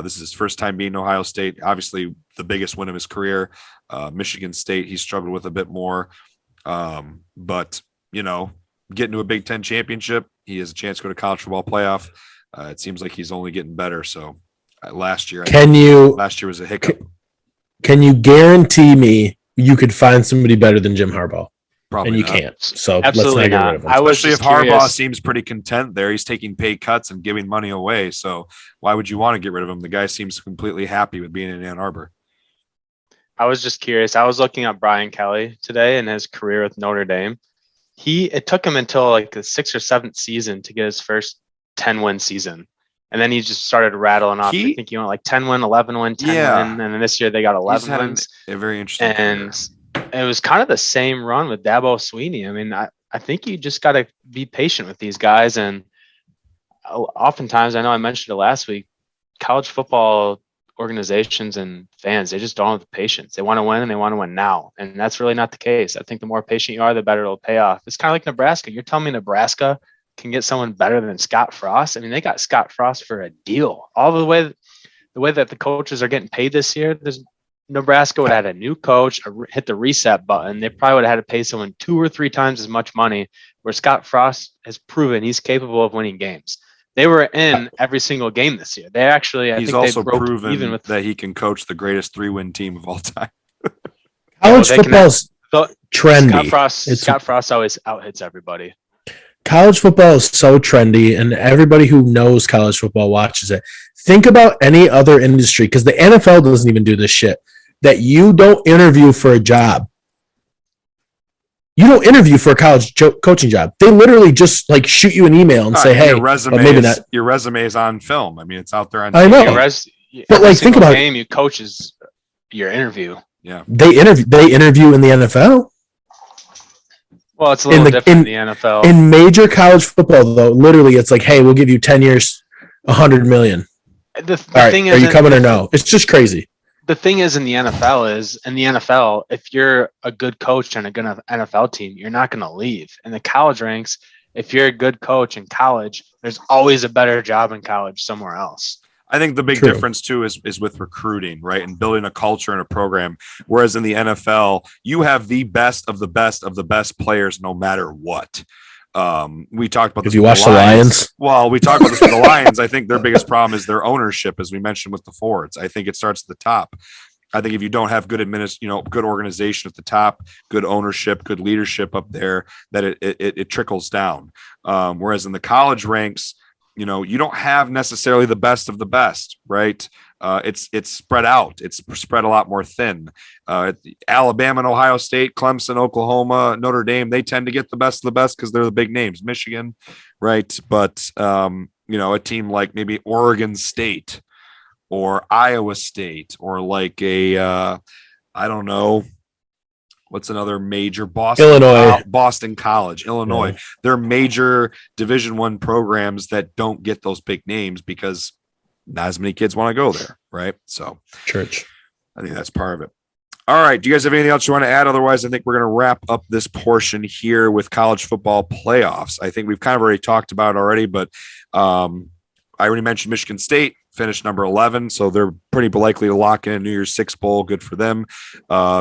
This is his first time being Ohio State. Obviously, the biggest win of his career. Michigan State, he struggled with a bit more. But, getting to a Big Ten championship, he has a chance to go to college football playoff. It seems like he's only getting better. So last year was a hiccup. Can you guarantee me you could find somebody better than Jim Harbaugh? Probably and you not. can't. So absolutely let's not get not. rid of him. Especially if Harbaugh seems pretty content there. He's taking pay cuts and giving money away. So why would you want to get rid of him? The guy seems completely happy with being in Ann Arbor. I was just curious. I was looking at Brian Kelly today and his career with Notre Dame. It took him until like the 6th or 7th season to get his first 10-win season. And then he just started rattling off. I think he went like 10-win, 11-win, 10-win. And then this year they got 11 wins. A very interesting And it was kind of the same run with Dabo Swinney. I mean, I think you just got to be patient with these guys. And oftentimes, I know I mentioned it last week, college football organizations and fans, they just don't have the patience. They want to win and they want to win now. And that's really not the case. I think the more patient you are, the better it'll pay off. It's kind of like Nebraska. You're telling me Nebraska can get someone better than Scott Frost? I mean, they got Scott Frost for a deal. All the way that the coaches are getting paid this year, Nebraska would have had a new coach, hit the reset button. They probably would have had to pay someone 2 or 3 times as much money, where Scott Frost has proven he's capable of winning games. They were in every single game this year. He's also proven even that he can coach the greatest 3-win team of all time. College football's trendy. Scott Frost always out-hits everybody. College football is so trendy, and everybody who knows college football watches it. Think about any other industry, because the NFL doesn't even do this shit, that you don't interview for a job. You don't interview for a college coaching job. They literally just like shoot you an email and say, "Hey, your resume is on film. I mean, it's out there on. I know, but like, think about game you coach is your interview. Yeah, they interview in the NFL. Well, it's a little different in the NFL. In major college football, though, literally, it's like, "Hey, we'll give you 10 years, $100 million. The thing is, are you coming or no?" It's just crazy. The thing is, in the NFL, if you're a good coach on a good NFL team, you're not going to leave. In the college ranks, if you're a good coach in college, there's always a better job in college somewhere else. I think the big difference too is with recruiting, right? And building a culture and a program. Whereas in the NFL, you have the best of the best of the best players, no matter what. We talked about this. If you watch the Lions, well, we talked about this with the Lions. I think their biggest problem is their ownership, as we mentioned with the Fords. I think it starts at the top. I think if you don't have good good organization at the top, good ownership, good leadership up there, that it trickles down. Whereas in the college ranks, you don't have necessarily the best of the best, right? It's spread out. It's spread a lot more thin. Alabama and Ohio State, Clemson, Oklahoma, Notre Dame, they tend to get the best of the best because they're the big names. Michigan, right? But a team like maybe Oregon State or Iowa State or like I don't know. What's another major Boston College, Illinois. Yeah. They're major Division I programs that don't get those big names because not as many kids want to go there, right? So church. I think that's part of it. All right. Do you guys have anything else you want to add? Otherwise, I think we're going to wrap up this portion here with college football playoffs. I think we've kind of already talked about it already, but I already mentioned Michigan State finished number 11, so they're pretty likely to lock in a New Year's Six bowl. Good for them.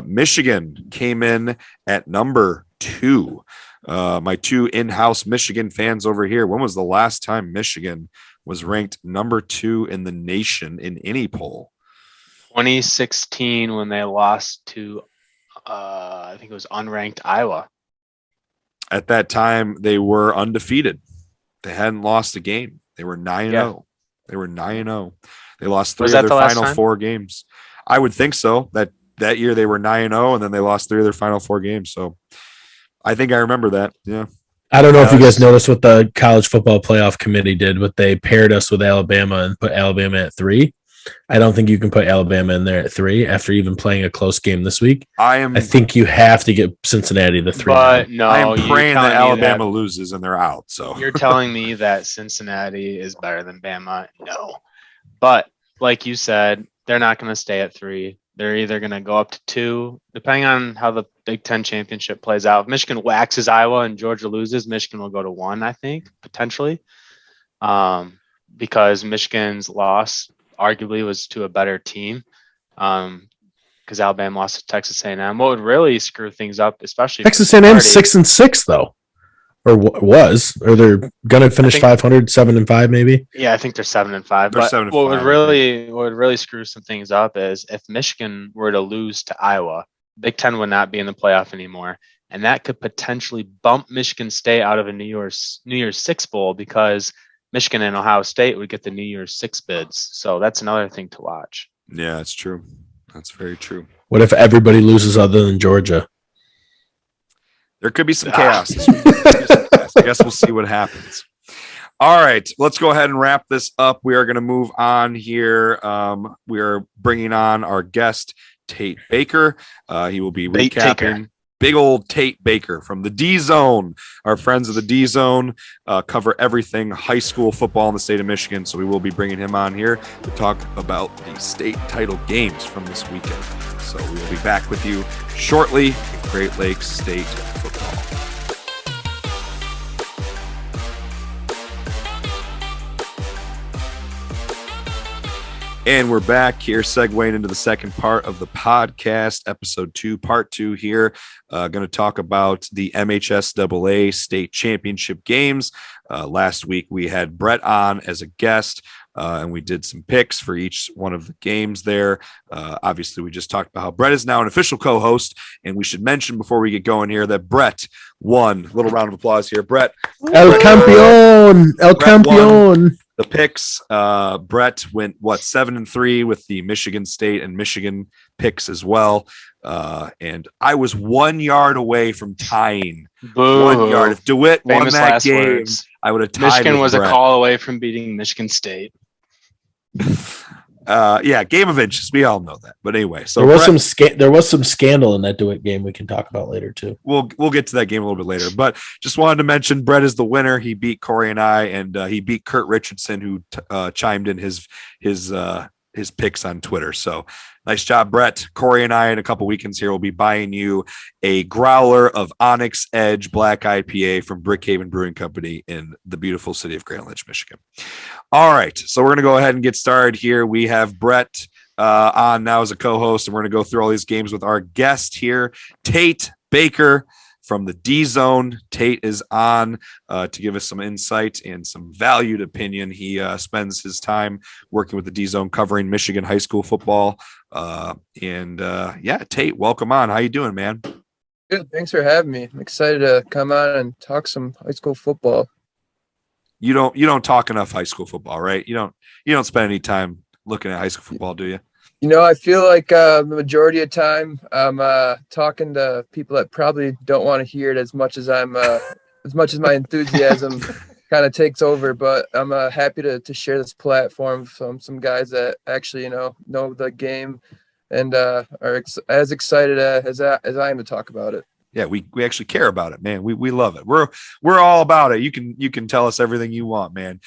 Michigan came in at number 2. My 2 in-house Michigan fans over here. When was the last time Michigan was ranked number 2 in the nation in any poll? 2016, when they lost to, I think it was unranked Iowa. At that time, they were undefeated. They hadn't lost a game. They were 9-0. Yeah. They were 9-0. They lost 3 of their final 4 games. I would think so. That year they were 9-0, and then they lost 3 of their final 4 games. So I think I remember that. Yeah. I don't know if you guys noticed what the college football playoff committee did, but they paired us with Alabama and put Alabama at 3. I don't think you can put Alabama in there at 3 after even playing a close game this week. I think you have to get Cincinnati to 3. But no, I am praying that Alabama loses and they're out. So you're telling me that Cincinnati is better than Bama? No. But like you said, they're not going to stay at 3. They're either going to go up to 2, depending on how the Big Ten championship plays out. If Michigan waxes Iowa and Georgia loses, Michigan will go to 1, I think, potentially. Because Michigan's loss arguably was to a better team, because Alabama lost to Texas A&M. What would really screw things up, especially Texas A&M 6-6 though, or they're gonna finish 500, 7-5 maybe. Yeah, I think they're 7-5. But 7-5, what would really screw some things up is if Michigan were to lose to Iowa, Big Ten would not be in the playoff anymore, and that could potentially bump Michigan State out of a New Year's Six bowl because Michigan and Ohio State would get the New Year's Six bids. So that's another thing to watch. Yeah, that's true. That's very true. What if everybody loses other than Georgia? There could be some chaos this week. I guess we'll see what happens. All right, let's go ahead and wrap this up. We are going to move on here. We are bringing on our guest, Tate Baker. He will be recapping. Big old Tate Baker from the D Zone. Our friends of the D Zone cover everything high school football in the state of Michigan. So we will be bringing him on here to talk about the state title games from this weekend. So we will be back with you shortly in Great Lakes State football. And we're back here, segueing into the second part of the podcast, episode 2, part 2 here. Going to talk about the MHSAA State Championship games. Last week, we had Brett on as a guest, and we did some picks for each one of the games there. Obviously, we just talked about how Brett is now an official co-host, and we should mention before we get going here that Brett won. A little round of applause here. Brett. El Campeón. El Campeón. The picks, Brett went 7-3 with the Michigan State and Michigan picks as well, and I was 1 yard away from tying. Boo. 1 yard. If DeWitt won that game, I would have tied. Michigan was Brett. A call away from beating Michigan State. Yeah, game of inches. We all know that. But anyway, so there was some scandal in that DeWitt game we can talk about later too. We'll get to that game a little bit later. But just wanted to mention Brett is the winner. He beat Kory and I, and he beat Kurt Richardson, who chimed in his his picks on Twitter. So nice job, Brett. Kory and I in a couple weekends here will be buying you a growler of Onyx Edge Black IPA from Brickhaven Brewing Company in the beautiful city of Grand Ledge, Michigan. All right, so we're going to go ahead and get started here. We have Brett on now as a co-host, and we're going to go through all these games with our guest here, Tate Baker from the D Zone. Tate is on to give us some insight and some valued opinion. He spends his time working with the D Zone covering Michigan high school football. Tate, welcome on. How you doing, man? Good. Thanks for having me. I'm excited to come on and talk some high school football. You don't talk enough high school football, right? You don't spend any time looking at high school football, do you? I feel like the majority of time I'm talking to people that probably don't want to hear it as much as as my enthusiasm kind of takes over. But I'm happy to share this platform from some guys that actually know the game and are as excited as I am to talk about it. Yeah, we actually care about it, man. We love it. We're all about it. You can tell us everything you want, man.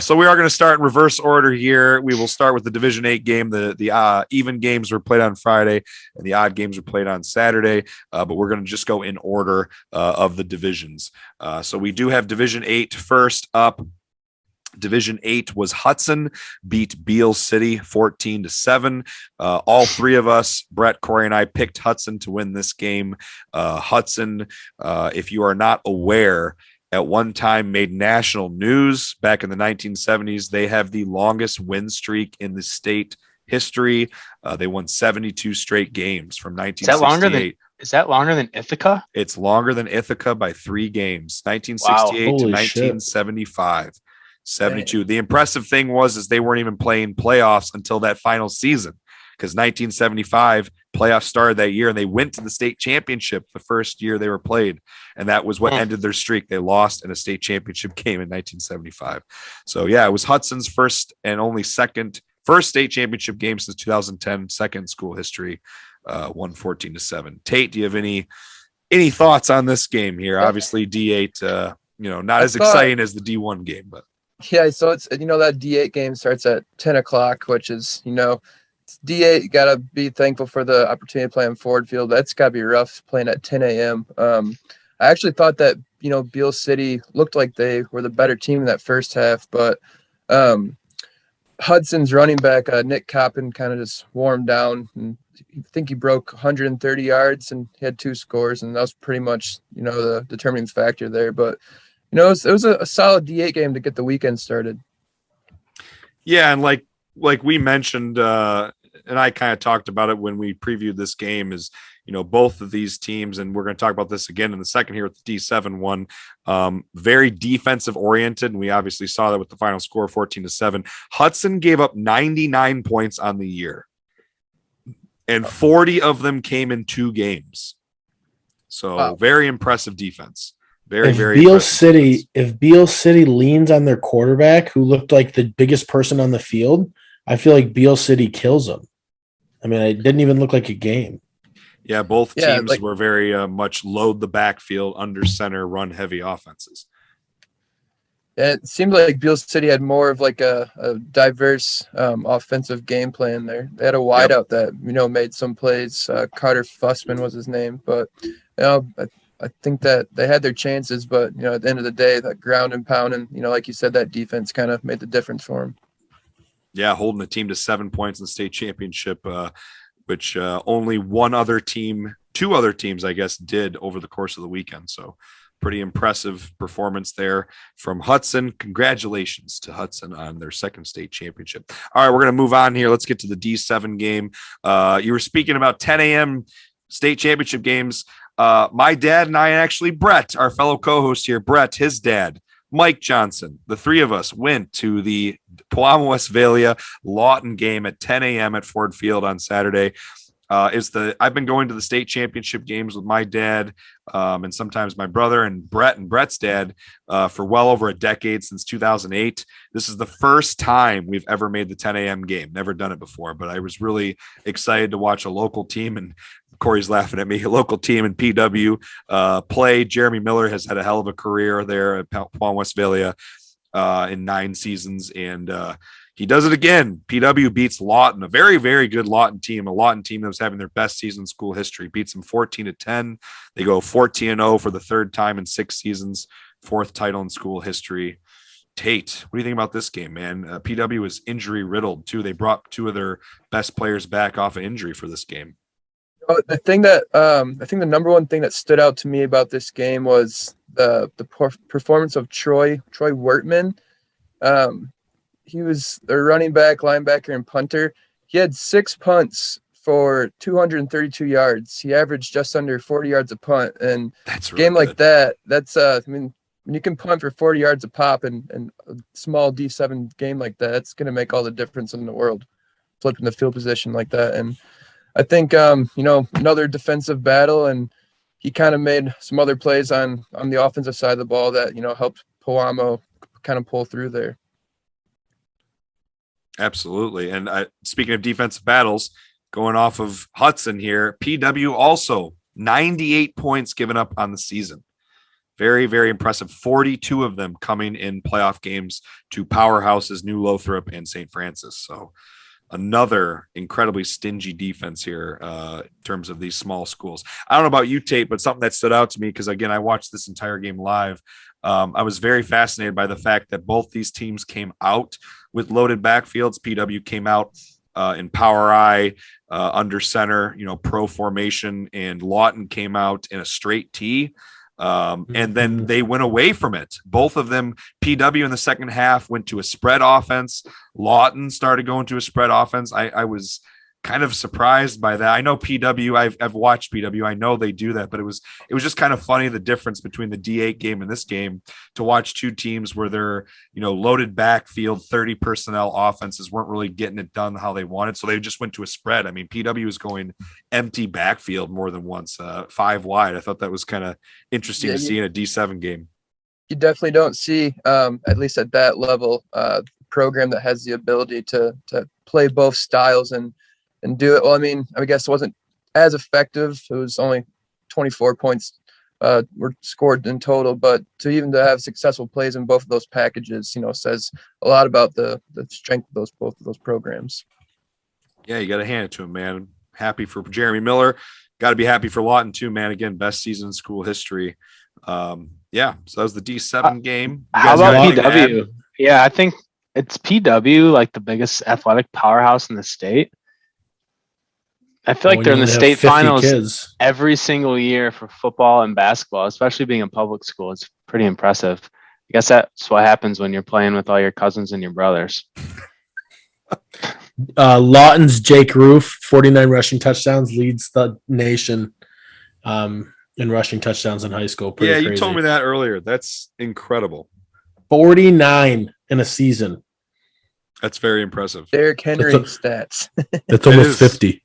So we are going to start in reverse order here. We will start with the Division 8 game. The even games were played on Friday, and the odd games were played on Saturday. But we're going to just go in order of the divisions. So we do have Division 8 first up. Division 8 was Hudson beat Beale City 14-7. All three of us, Brett, Kory, and I, picked Hudson to win this game. Hudson, if you are not aware, at one time made national news back in the 1970s. They have the longest win streak in the state history. They won 72 straight games from 1968. Is that longer than Ithaca? It's longer than Ithaca by 3 games, 1968 to 1975. 72. Dang. The impressive thing was they weren't even playing playoffs until that final season, because 1975 playoffs started that year and they went to the state championship the first year they were played. And that was what ended their streak. They lost in a state championship game in 1975. So yeah, it was Hudson's first state championship game since 2010, second in school history, won 14-7. Tate, do you have any thoughts on this game here? Obviously D8, not as exciting as the D1 game, but. Yeah, so it's that D8 game starts at 10 o'clock, which is it's D8. You gotta be thankful for the opportunity to play on Ford Field. That's gotta be rough playing at 10 a.m. I actually thought that Beale City looked like they were the better team in that first half, but Hudson's running back Nick Coppin kind of just warmed down, and I think he broke 130 yards and he had 2 scores, and that was pretty much the determining factor there, but. It was a solid D8 game to get the weekend started. Yeah, and like we mentioned, and I kind of talked about it when we previewed this game, is both of these teams, and we're going to talk about this again in the second here with the D7 one, very defensive oriented, and we obviously saw that with the final score 14-7. Hudson gave up 99 points on the year, and 40 of them came in 2 games. So wow. Very impressive defense. If Beale City leans on their quarterback, who looked like the biggest person on the field, I feel like Beale City kills them. I mean, it didn't even look like a game. Yeah, both teams were very much load the backfield, under center, run heavy offenses. It seemed like Beale City had more of like a diverse offensive game plan there. They had a wideout that made some plays. Carter Fussman was his name, but I think that they had their chances, but at the end of the day, that ground and pound, and like you said, that defense kind of made the difference for them. Yeah, holding the team to 7 points in the state championship, which only two other teams, I guess, did over the course of the weekend. So pretty impressive performance there from Hudson. Congratulations to Hudson on their second state championship. All right, we're going to move on here. Let's get to the D7 game. You were speaking about 10 a.m. state championship games. My dad and I, actually Brett, our fellow co-host here, Brett, his dad, Mike Johnson, the three of us went to the Westphalia Lawton game at 10 a.m. at Ford Field on Saturday. I've been going to the state championship games with my dad and sometimes my brother and Brett's dad for well over a decade, since 2008. This is the first time we've ever made the 10 a.m. game. Never done it before, but I was really excited to watch a local team, and Kory's laughing at me, a local team in PW play. Jeremy Miller has had a hell of a career there at Westphalia. in 9 seasons. And he does it again. PW beats Lawton, a very, very good Lawton team, that was having their best season in school history. Beats them 14-10. They go 14-0 for the 3rd time in 6 seasons, 4th title in school history. Tate, what do you think about this game, man? PW was injury riddled too. They brought 2 of their best players back off of injury for this game. The thing that I think the number one thing that stood out to me about this game was the performance of Troy Wertman. He was their running back, linebacker, and punter. He had 6 punts for 232 yards. He averaged just under 40 yards a punt. And that's a game really like that, that's I mean, when you can punt for 40 yards a pop in a small D7 game like that, it's going to make all the difference in the world, flipping the field position like that. And I think, another defensive battle, and he kind of made some other plays on the offensive side of the ball that, helped Pewamo kind of pull through there. Absolutely. And speaking of defensive battles, going off of Hudson here, PW also 98 points given up on the season. Very, very impressive. 42 of them coming in playoff games to powerhouses New Lothrop and St. Francis. So another incredibly stingy defense here in terms of these small schools. I don't know about you, Tate, but something that stood out to me, because, again, I watched this entire game live. I was very fascinated by the fact that both these teams came out with loaded backfields. PW came out in power I, under center, pro formation, and Lawton came out in a straight T. And then they went away from it. Both of them, PW in the second half went to a spread offense. Lawton started going to a spread offense. I was kind of surprised by that. I know PW, I've watched PW. I know they do that, but it was just kind of funny, the difference between the D8 game and this game, to watch 2 teams where they're, loaded backfield, 30 personnel offenses weren't really getting it done how they wanted. So they just went to a spread. I mean, PW was going empty backfield more than once, 5 wide. I thought that was kind of interesting to see in a D7 game. You definitely don't see, at least at that level, program that has the ability to play both styles and do it. Well, I mean, I guess it wasn't as effective. It was only 24 points were scored in total, but to have successful plays in both of those packages, says a lot about the strength of both of those programs. Yeah, you got to hand it to him, man. Happy for Jeremy Miller. Got to be happy for Lawton too, man. Again, best season in school history. Yeah, so that was the D7 game. How about PW? Yeah, I think it's PW, like the biggest athletic powerhouse in the state. I feel like they're in the state finals every single year for football and basketball, especially being a public school. It's pretty impressive. I guess that's what happens when you're playing with all your cousins and your brothers. Lawton's Jake Roof, 49 rushing touchdowns, leads the nation in rushing touchdowns in high school. Pretty you crazy. Told me that earlier. That's incredible. 49 in a season. That's very impressive. Derrick Henry stats. That's almost 50.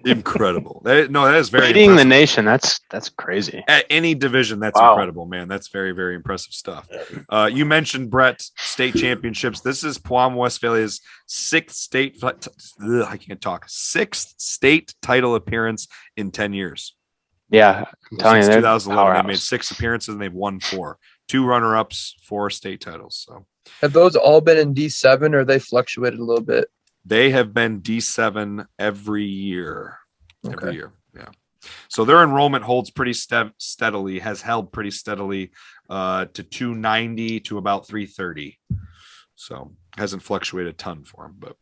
Incredible. That is very leading impressive. The nation. That's crazy. At any division, that's incredible, man. That's very, very impressive stuff. You mentioned, Brett, state championships. This is Pewamo Westphalia's sixth state title appearance in 10 years. Yeah, I'm telling you, since 2011, they made 6 appearances and they've won 4. 2 runner-ups, 4 state titles. So, have those all been in D7, or they fluctuated a little bit? They have been D7 every year. Okay. Every year, yeah. So their enrollment holds pretty steadily, has held pretty steadily to 290 to about 330. So hasn't fluctuated a ton for them, but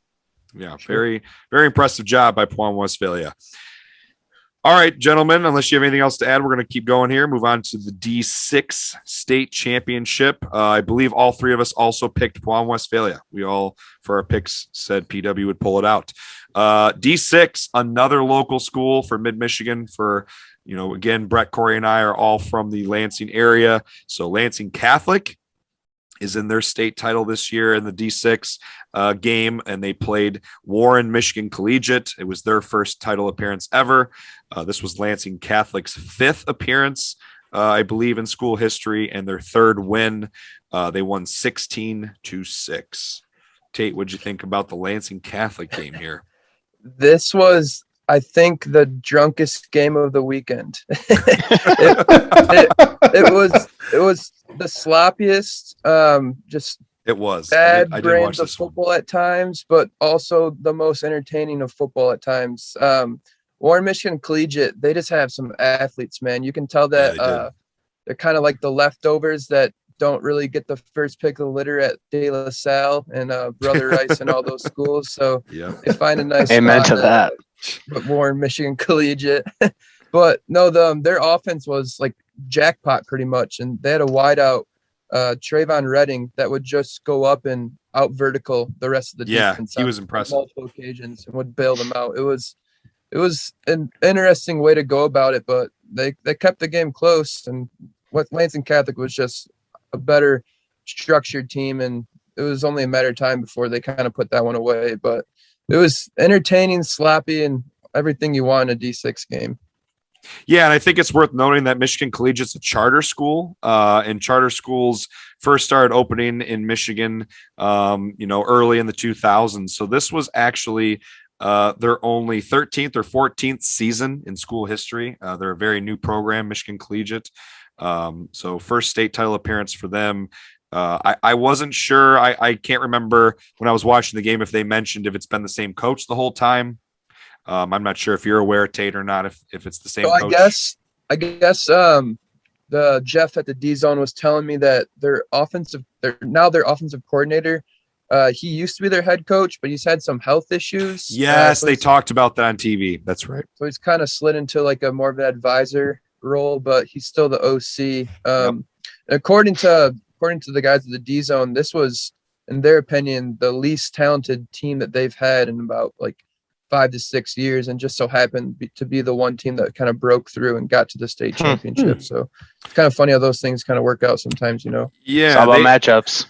yeah, sure. Very, very impressive job by Pewamo Westphalia. All right, gentlemen, unless you have anything else to add, we're going to keep going here. Move on to the D6 state championship. I believe all 3 of us also picked Pewamo Westphalia. We all, for our picks, said PW would pull it out. D6, another local school for Mid-Michigan for, again, Brett, Kory, and I are all from the Lansing area. So Lansing Catholic is in their state title this year in the D6 game, and they played Warren Michigan Collegiate. It was their first title appearance ever. This was Lansing Catholic's 5th appearance, I believe, in school history, and their 3rd win. They won 16-6. Tate, what'd you think about the Lansing Catholic game here? This was, I think, the drunkest game of the weekend. It was the sloppiest, just It was bad I did brands watch of this one. football at times, but also the most entertaining of football at times. Warren Michigan Collegiate, they just have some athletes, man. You can tell that Yeah, they did. they're kind of like the leftovers that don't really get the first pick of the litter at De La Salle and Brother Rice and all those schools. So Yeah. they find a nice Amen spot to that. But Warren Michigan Collegiate. But no, their offense was like jackpot pretty much, and they had a wideout, Trayvon Redding, that would just go up and out vertical the rest of the defense. He was on impressive. multiple occasions and would bail them out. It was an interesting way to go about it, but they kept the game close, and what Lansing Catholic was just a better structured team, and it was only a matter of time before they kind of put that one away. But it was entertaining, sloppy, and everything you want in a D6 game. Yeah, and I think it's worth noting that Michigan Collegiate's a charter school, and charter schools first started opening in Michigan, early in the 2000s. So this was actually their only 13th or 14th season in school history. They're a very new program, Michigan Collegiate. So first state title appearance for them. I wasn't sure. I can't remember when I was watching the game if they mentioned if it's been the same coach the whole time. I'm not sure if you're aware, Tate, or not, if it's the same coach. I guess the Jeff at the D zone was telling me that their offensive coordinator, he used to be their head coach, but he's had some health issues. Yes, they talked about that on TV. That's right. So he's kind of slid into like a more of an advisor role, but he's still the OC. According to the guys at the D zone, this was, in their opinion, the least talented team that they've had in about like 5 to 6 years, and just so happened to be the one team that kind of broke through and got to the state championship. So it's kind of funny how those things kind of work out sometimes, Yeah. It's all about matchups.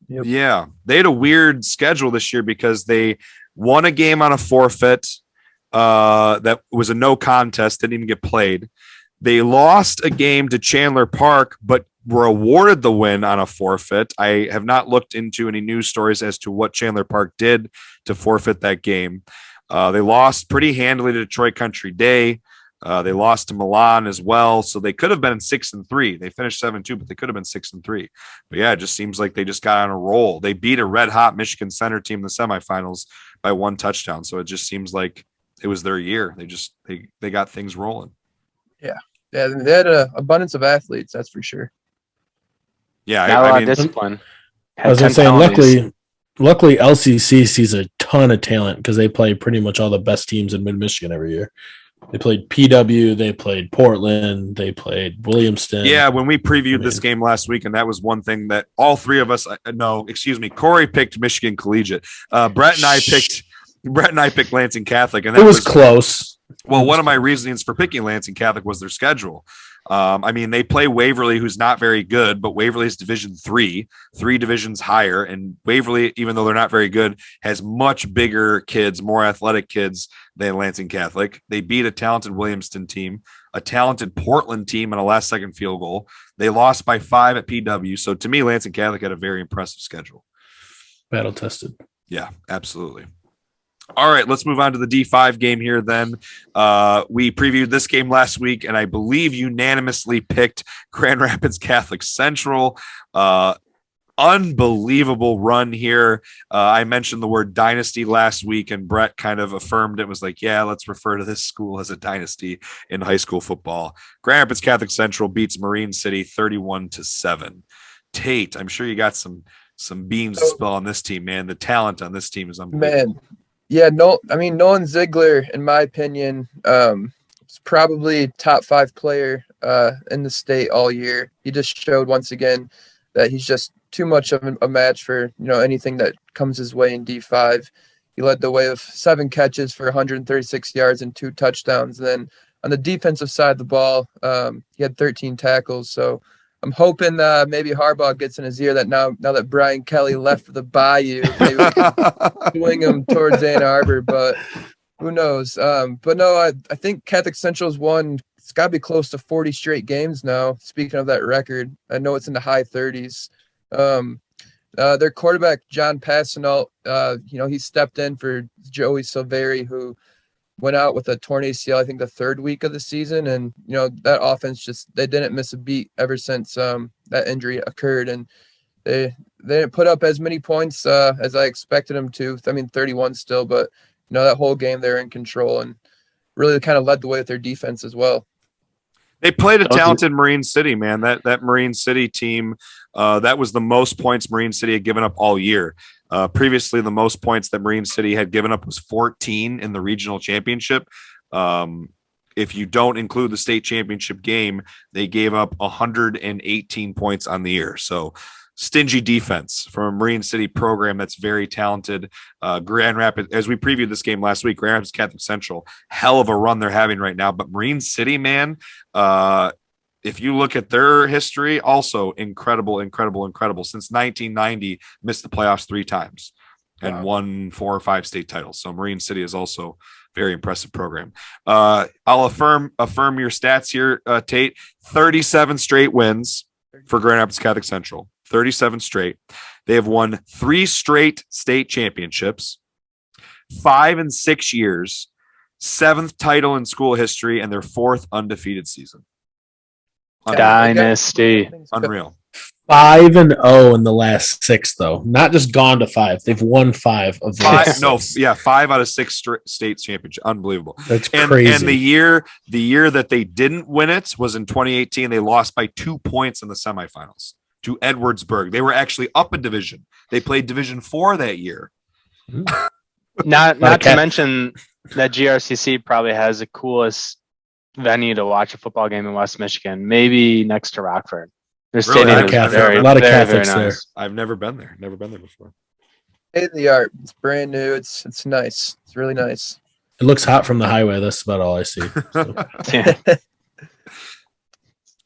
Yep. Yeah. They had a weird schedule this year because they won a game on a forfeit that was a no contest, didn't even get played. They lost a game to Chandler Park, but were awarded the win on a forfeit. I have not looked into any news stories as to what Chandler Park did to forfeit that game. They lost pretty handily to Detroit Country Day. They lost to Milan as well. So they could have been 6-3. They finished 7-2, but they could have been 6-3. But yeah, it just seems like they just got on a roll. They beat a red hot Michigan Center team in the semifinals by 1 touchdown. So it just seems like it was their year. They got things rolling. Yeah, they had an abundance of athletes, that's for sure. Yeah, Not a lot I of mean, discipline. I was gonna say, luckily LCC sees a ton of talent because they play pretty much all the best teams in Mid Michigan every year. They played PW, they played Portland, they played Williamston. Yeah, when we previewed this game last week, and that was one thing that all three of us, Kory picked Michigan Collegiate. Brett and I picked Lansing Catholic, and that it was close. Well, one of my reasonings for picking Lansing Catholic was their schedule. They play Waverly, who's not very good, but Waverly's Division 3 divisions higher. And Waverly, even though they're not very good, has much bigger kids, more athletic kids than Lansing Catholic. They beat a talented Williamston team, a talented Portland team on a last-second field goal. They lost by 5 at PW. So to me, Lansing Catholic had a very impressive schedule. Battle tested. Yeah, absolutely. All right, let's move on to the D5 game here then. We previewed this game last week, and I believe unanimously picked Grand Rapids Catholic Central. Unbelievable run here. I mentioned the word dynasty last week, and Brett kind of affirmed it. Was like, yeah, let's refer to this school as a dynasty in high school football. Grand Rapids Catholic Central beats Marine City 31-7. Tate, I'm sure you got some beams to spill on this team, man. The talent on this team is unbelievable. Man. Yeah, Nolan Ziegler, in my opinion, is probably top 5 player in the state all year. He just showed once again that he's just too much of a match for anything that comes his way in D5. He led the way of 7 catches for 136 yards and 2 touchdowns. And then on the defensive side of the ball, he had 13 tackles. So I'm hoping maybe Harbaugh gets in his ear that now that Brian Kelly left for the Bayou, maybe we can swing him towards Ann Arbor, but who knows? But no, I think Catholic Central's won. It's got to be close to 40 straight games now. Speaking of that record, I know it's in the high 30s. Their quarterback, John Passanalt, he stepped in for Joey Silveri, who went out with a torn ACL, I think the 3rd week of the season. And, that offense they didn't miss a beat ever since that injury occurred, and they didn't put up as many points as I expected them to. I mean, 31 still, but that whole game they're in control and really kind of led the way with their defense as well. They played a talented Marine City, man. That Marine City team, that was the most points Marine City had given up all year. Previously, the most points that Marine City had given up was 14 in the regional championship. If you don't include the state championship game, they gave up 118 points on the year. So stingy defense from a Marine City program that's very talented. Grand Rapids, as we previewed this game last week, Grand Rapids Catholic Central, hell of a run they're having right now. But Marine City, man, if you look at their history, also incredible. Since 1990, missed the playoffs 3 times and won 4 or 5 state titles. So Marine City is also very impressive program. I'll affirm your stats here, Tate. 37 straight wins for Grand Rapids Catholic Central. 37 straight. They have won 3 straight state championships, 5 in 6 years, 7th title in school history, and their 4th undefeated season. Dynasty. Unreal. 5-0 in the last 6, though. Not just gone to 5. They've won 5 of the last 6. 5 out of 6 state championship. Unbelievable. That's crazy. And the year that they didn't win it was in 2018. They lost by 2 points in the semifinals to Edwardsburg. They were actually up a division. They played Division 4 that year. Not to mention that GRCC probably has the coolest venue to watch a football game in West Michigan, maybe next to Rockford. Their stadium is a lot of Catholics very there. nice. I've never been there. Never been there before. State of the art. It's brand new. It's nice. It's really nice. It looks hot from the highway. That's about all I see. So. Yeah.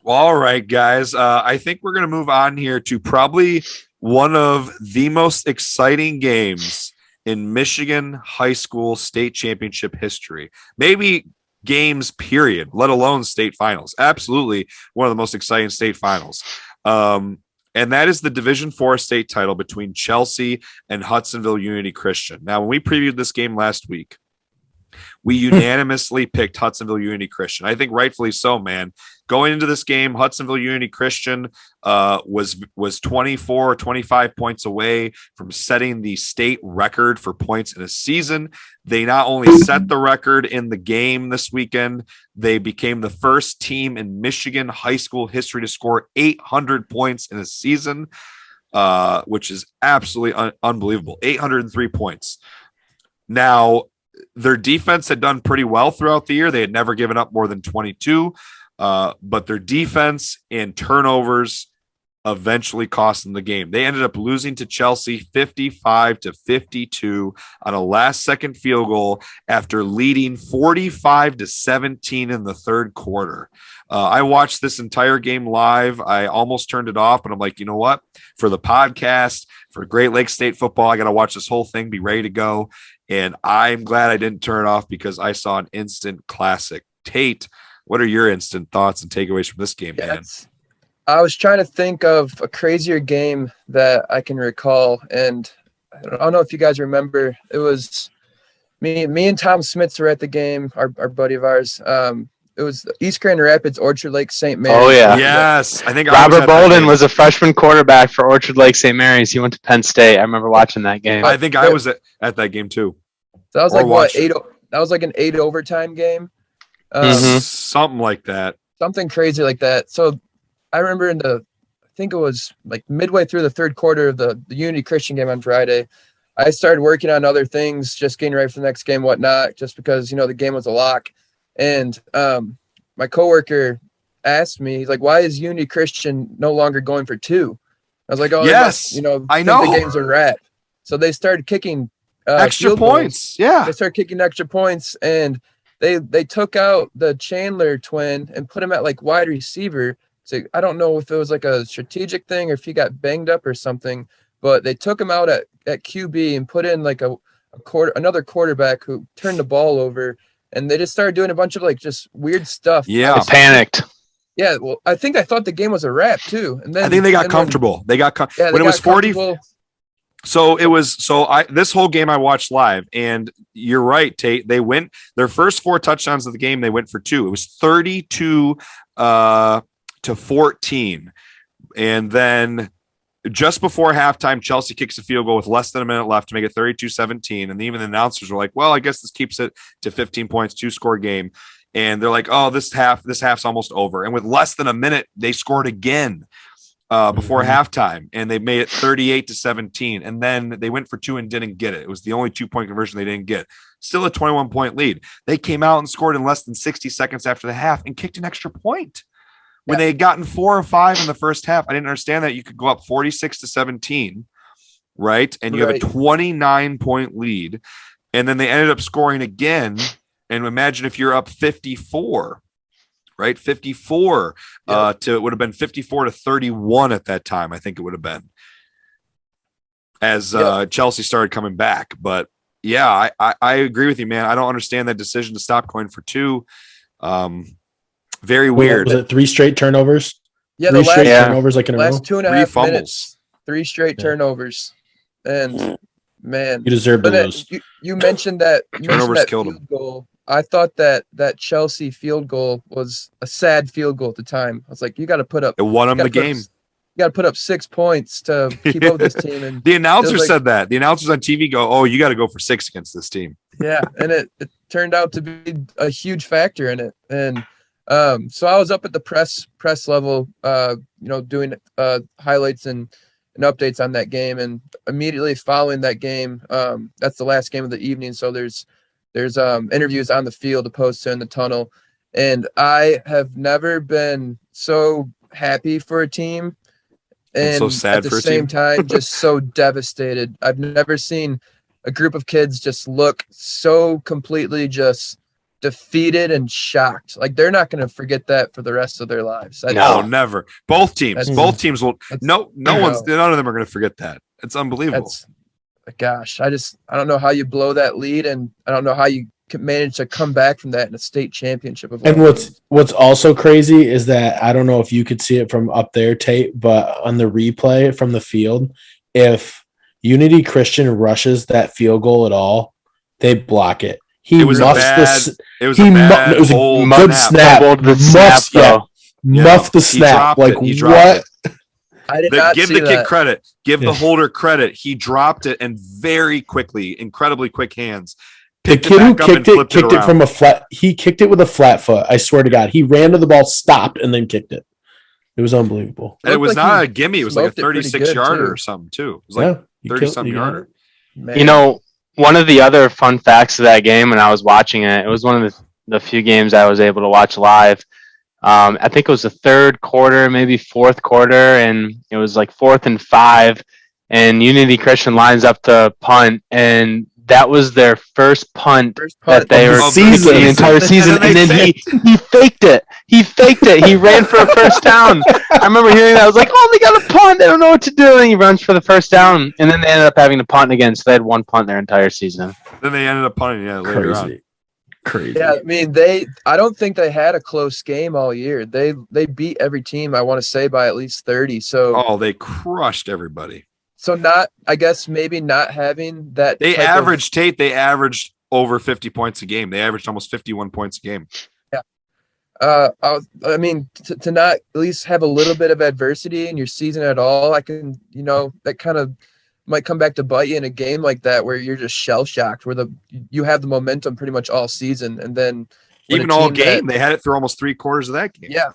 Well, all right, guys. I think we're going to move on here to probably one of the most exciting games in Michigan high school state championship history. Maybe games, period, let alone state finals. Absolutely one of the most exciting state finals. And that is the Division 4 state title between Chelsea and Hudsonville Unity Christian. Now, when we previewed this game last week, we unanimously picked Hudsonville Unity Christian. I think rightfully so, man. Going into this game, Hudsonville Unity Christian was 24 or 25 points away from setting the state record for points in a season. They not only set the record in the game this weekend, they became the first team in Michigan high school history to score 800 points in a season, which is absolutely unbelievable. 803 points. Now, their defense had done pretty well throughout the year. They had never given up more than 22, but their defense and turnovers eventually cost them the game. They ended up losing to Chelsea 55-52 on a last-second field goal after leading 45-17 in the third quarter. I watched this entire game live. I almost turned it off, but I'm like, you know what? For the podcast, for Great Lakes State football, I got to watch this whole thing, be ready to go. And I'm glad I didn't turn it off because I saw an instant classic. Tate, what are your instant thoughts and takeaways from this game, man? I was trying to think of a crazier game that I can recall, and I don't know if you guys remember. It was me and Tom Smits were at the game, our buddy of ours. It was East Grand Rapids, Orchard Lake, St. Mary's. Oh, yeah. Yes. I think Robert Bolden was a freshman quarterback for Orchard Lake St. Mary's. He went to Penn State. I remember watching that game. I think I was at that game too. So that was that was like an 8 overtime game. Something like that. Something crazy like that. So I remember I think it was like midway through the third quarter of the Unity Christian game on Friday, I started working on other things, just getting ready for the next game, whatnot, just because, the game was a lock. And my coworker asked me, he's like, why is Unity Christian no longer going for 2? I was like, oh, yes, I know the game's a wrap. So they started kicking extra points. Yeah. They started kicking extra points, and they took out the Chandler twin and put him at like wide receiver. So I don't know if it was like a strategic thing or if he got banged up or something, but they took him out at QB and put in like another quarterback who turned the ball over, and they just started doing a bunch of like just weird stuff. Yeah, they panicked. Yeah, well, I thought the game was a wrap too, and then I think they got comfortable. When it was 40. So it was. This whole game I watched live, and you're right, Tate. They went their first 4 touchdowns of the game. They went for 2. It was 32 to 14. And then just before halftime, Chelsea kicks a field goal with less than a minute left to make it 32-17. And even the announcers were like, well, I guess this keeps it to 15 points, 2-score game. And they're like, oh, this half's almost over. And with less than a minute, they scored again before halftime, and they made it 38-17. And then they went for 2 and didn't get it. It was the only 2-point conversion they didn't get. Still a 21-point lead. They came out and scored in less than 60 seconds after the half and kicked an extra point. When they had gotten 4 or 5 in the first half, I didn't understand that you could go up 46-17, right? And you have a 29-point lead. And then they ended up scoring again. And imagine if you're up 54, right? 54 it would have been 54-31 at that time. I think it would have been as Chelsea started coming back. But yeah, I agree with you, man. I don't understand that decision to stop going for 2. Very weird. Was it 3 straight turnovers? Yeah, three straight turnovers like in a row. Last 2.5 minutes, 3 straight turnovers, and man, you deserve those. You mentioned that turnovers killed him. Goal. I thought that Chelsea field goal was a sad field goal at the time. I was like, you got to put up. It won them the game. You got to put up 6 points to keep up with this team. And the announcer said that. The announcers on TV go, "Oh, you got to go for 6 against this team." Yeah, and it turned out to be a huge factor in it. And so I was up at the press level, doing highlights and updates on that game. And immediately following that game, that's the last game of the evening. So there's interviews on the field opposed to in the tunnel. And I have never been so happy for a team and so sad at the for a same team. time just so devastated. I've never seen a group of kids just look so completely just defeated and shocked. Like they're not going to forget that for the rest of their lives. No, never. Both teams will. None of them are going to forget that. It's unbelievable. Gosh, I don't know how you blow that lead, and I don't know how you can manage to come back from that in a state championship. And what's also crazy is that I don't know if you could see it from up there, Tate, but on the replay from the field, if Unity Christian rushes that field goal at all, they block it. It was a good snap. Muffed the snap. What? I did not give see the kid that. credit. Give the holder credit. He dropped it and very quickly, incredibly quick hands. The kid who kicked it from a flat. He kicked it with a flat foot. I swear to God, he ran to the ball, stopped, and then kicked it. It was unbelievable. And it was not a gimme. It was like a 36-yarder or something too. It was like 30-something yarder. You know, one of the other fun facts of that game when I was watching it, it was one of the few games I was able to watch live. I think it was the third quarter, maybe fourth quarter, and it was like 4th and 5, and Unity Christian lines up to punt, and that was their first punt that they were the entire season, and then he faked it. He ran for a first down. I remember hearing that. I was like, oh, they got a punt. They don't know what to do. And he runs for the first down, and then they ended up having to punt again, so they had 1 punt their entire season. Then they ended up punting later on. Crazy. Yeah, I mean, I don't think they had a close game all year. They beat every team, I want to say, by at least 30. So they crushed everybody. So maybe not having that. They averaged over 50 points a game. They averaged almost 51 points a game. Yeah. I mean, to not at least have a little bit of adversity in your season at all, that kind of might come back to bite you in a game like that where you're just shell shocked, where you have the momentum pretty much all season, and then even all game they had it through almost 3 quarters of that game. Yeah,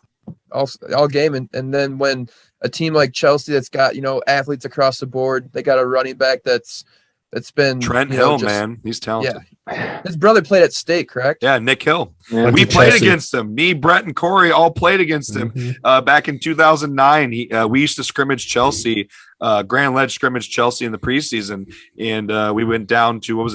all game, and then when a team like Chelsea that's got athletes across the board, they got a running back that's been Trent Hill, man, he's talented. Yeah, his brother played at State, correct? Yeah, Nick Hill. Yeah. We played against him. Me, Brett, and Kory all played against him back in 2009. We used to scrimmage Chelsea. Grand Ledge scrimmage Chelsea in the preseason, and we went down to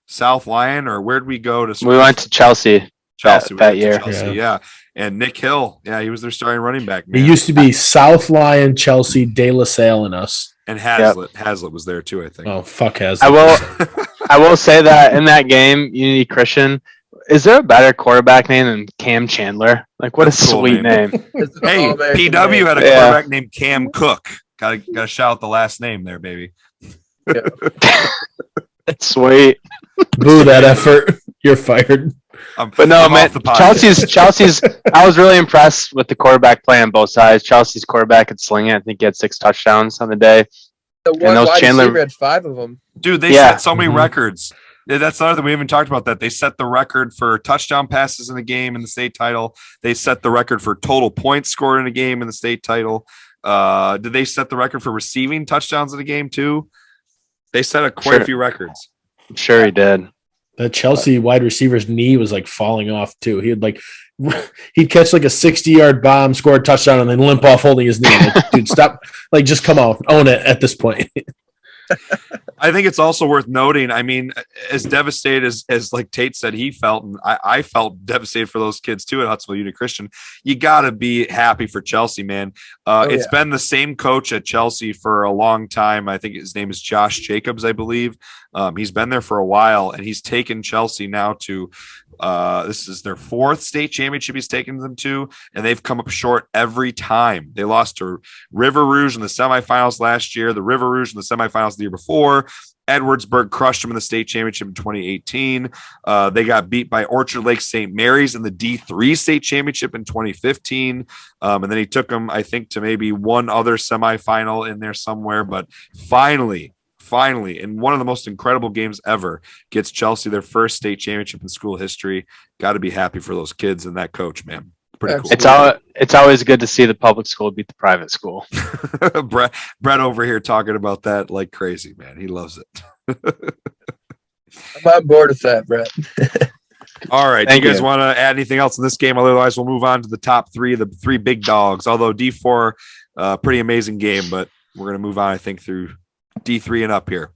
South Lyon, or where'd we go to? We went to Chelsea that year. Yeah. And Nick Hill, he was their starting running back. Man. It used to be South Lyon, Chelsea, De La Salle, and us. And Hazlitt. Yep. Hazlitt was there too, I think. Oh, fuck Hazlitt. I will say that in that game, Unity Christian, is there a better quarterback name than Cam Chandler? Like, what That's a sweet name. Hey, PW had a quarterback named Cam Cook. Gotta shout out the last name there, baby. Sweet. Boo that effort. You're fired. But no, I'm man, off the podcast. Chelsea's. I was really impressed with the quarterback play on both sides. Chelsea's quarterback could sling it. I think he had 6 touchdowns on the day. The one wide receiver had 5 of them. Dude, they set so many records. That's another thing. We haven't talked about that. They set the record for touchdown passes in a game in the state title. They set the record for total points scored in a game in the state title. Did they set the record for receiving touchdowns in a game too? They set quite a few records. I'm sure he did. The Chelsea wide receiver's knee was like falling off too. He'd catch like a 60-yard bomb, score a touchdown, and then limp off holding his knee. Like, dude, stop! Like, just come on, own it at this point. I think it's also worth noting. I mean, as devastated as like Tate said he felt, and I felt devastated for those kids too at Hudsonville Union Christian. You got to be happy for Chelsea, man. It's been the same coach at Chelsea for a long time. I think his name is Josh Jacobs, I believe. He's been there for a while, and he's taken Chelsea now to this is their 4th state championship he's taken them to, and they've come up short every time. They lost to River Rouge in the semifinals last year, the River Rouge in the semifinals the year before. Edwardsburg crushed them in the state championship in 2018. They got beat by Orchard Lake St. Mary's in the D3 state championship in 2015. And then he took them, I think, to maybe one other semifinal in there somewhere. But finally, in one of the most incredible games ever, gets Chelsea their first state championship in school history. Got to be happy for those kids and that coach, man. Pretty cool. It's always good to see the public school beat the private school. Brett over here talking about that like crazy, man. He loves it. I'm on board with that, Brett. All right. Do you guys want to add anything else in this game? Otherwise, we'll move on to the top 3, the 3 big dogs. Although D4, pretty amazing game, but we're going to move on, I think, through D3 and up here.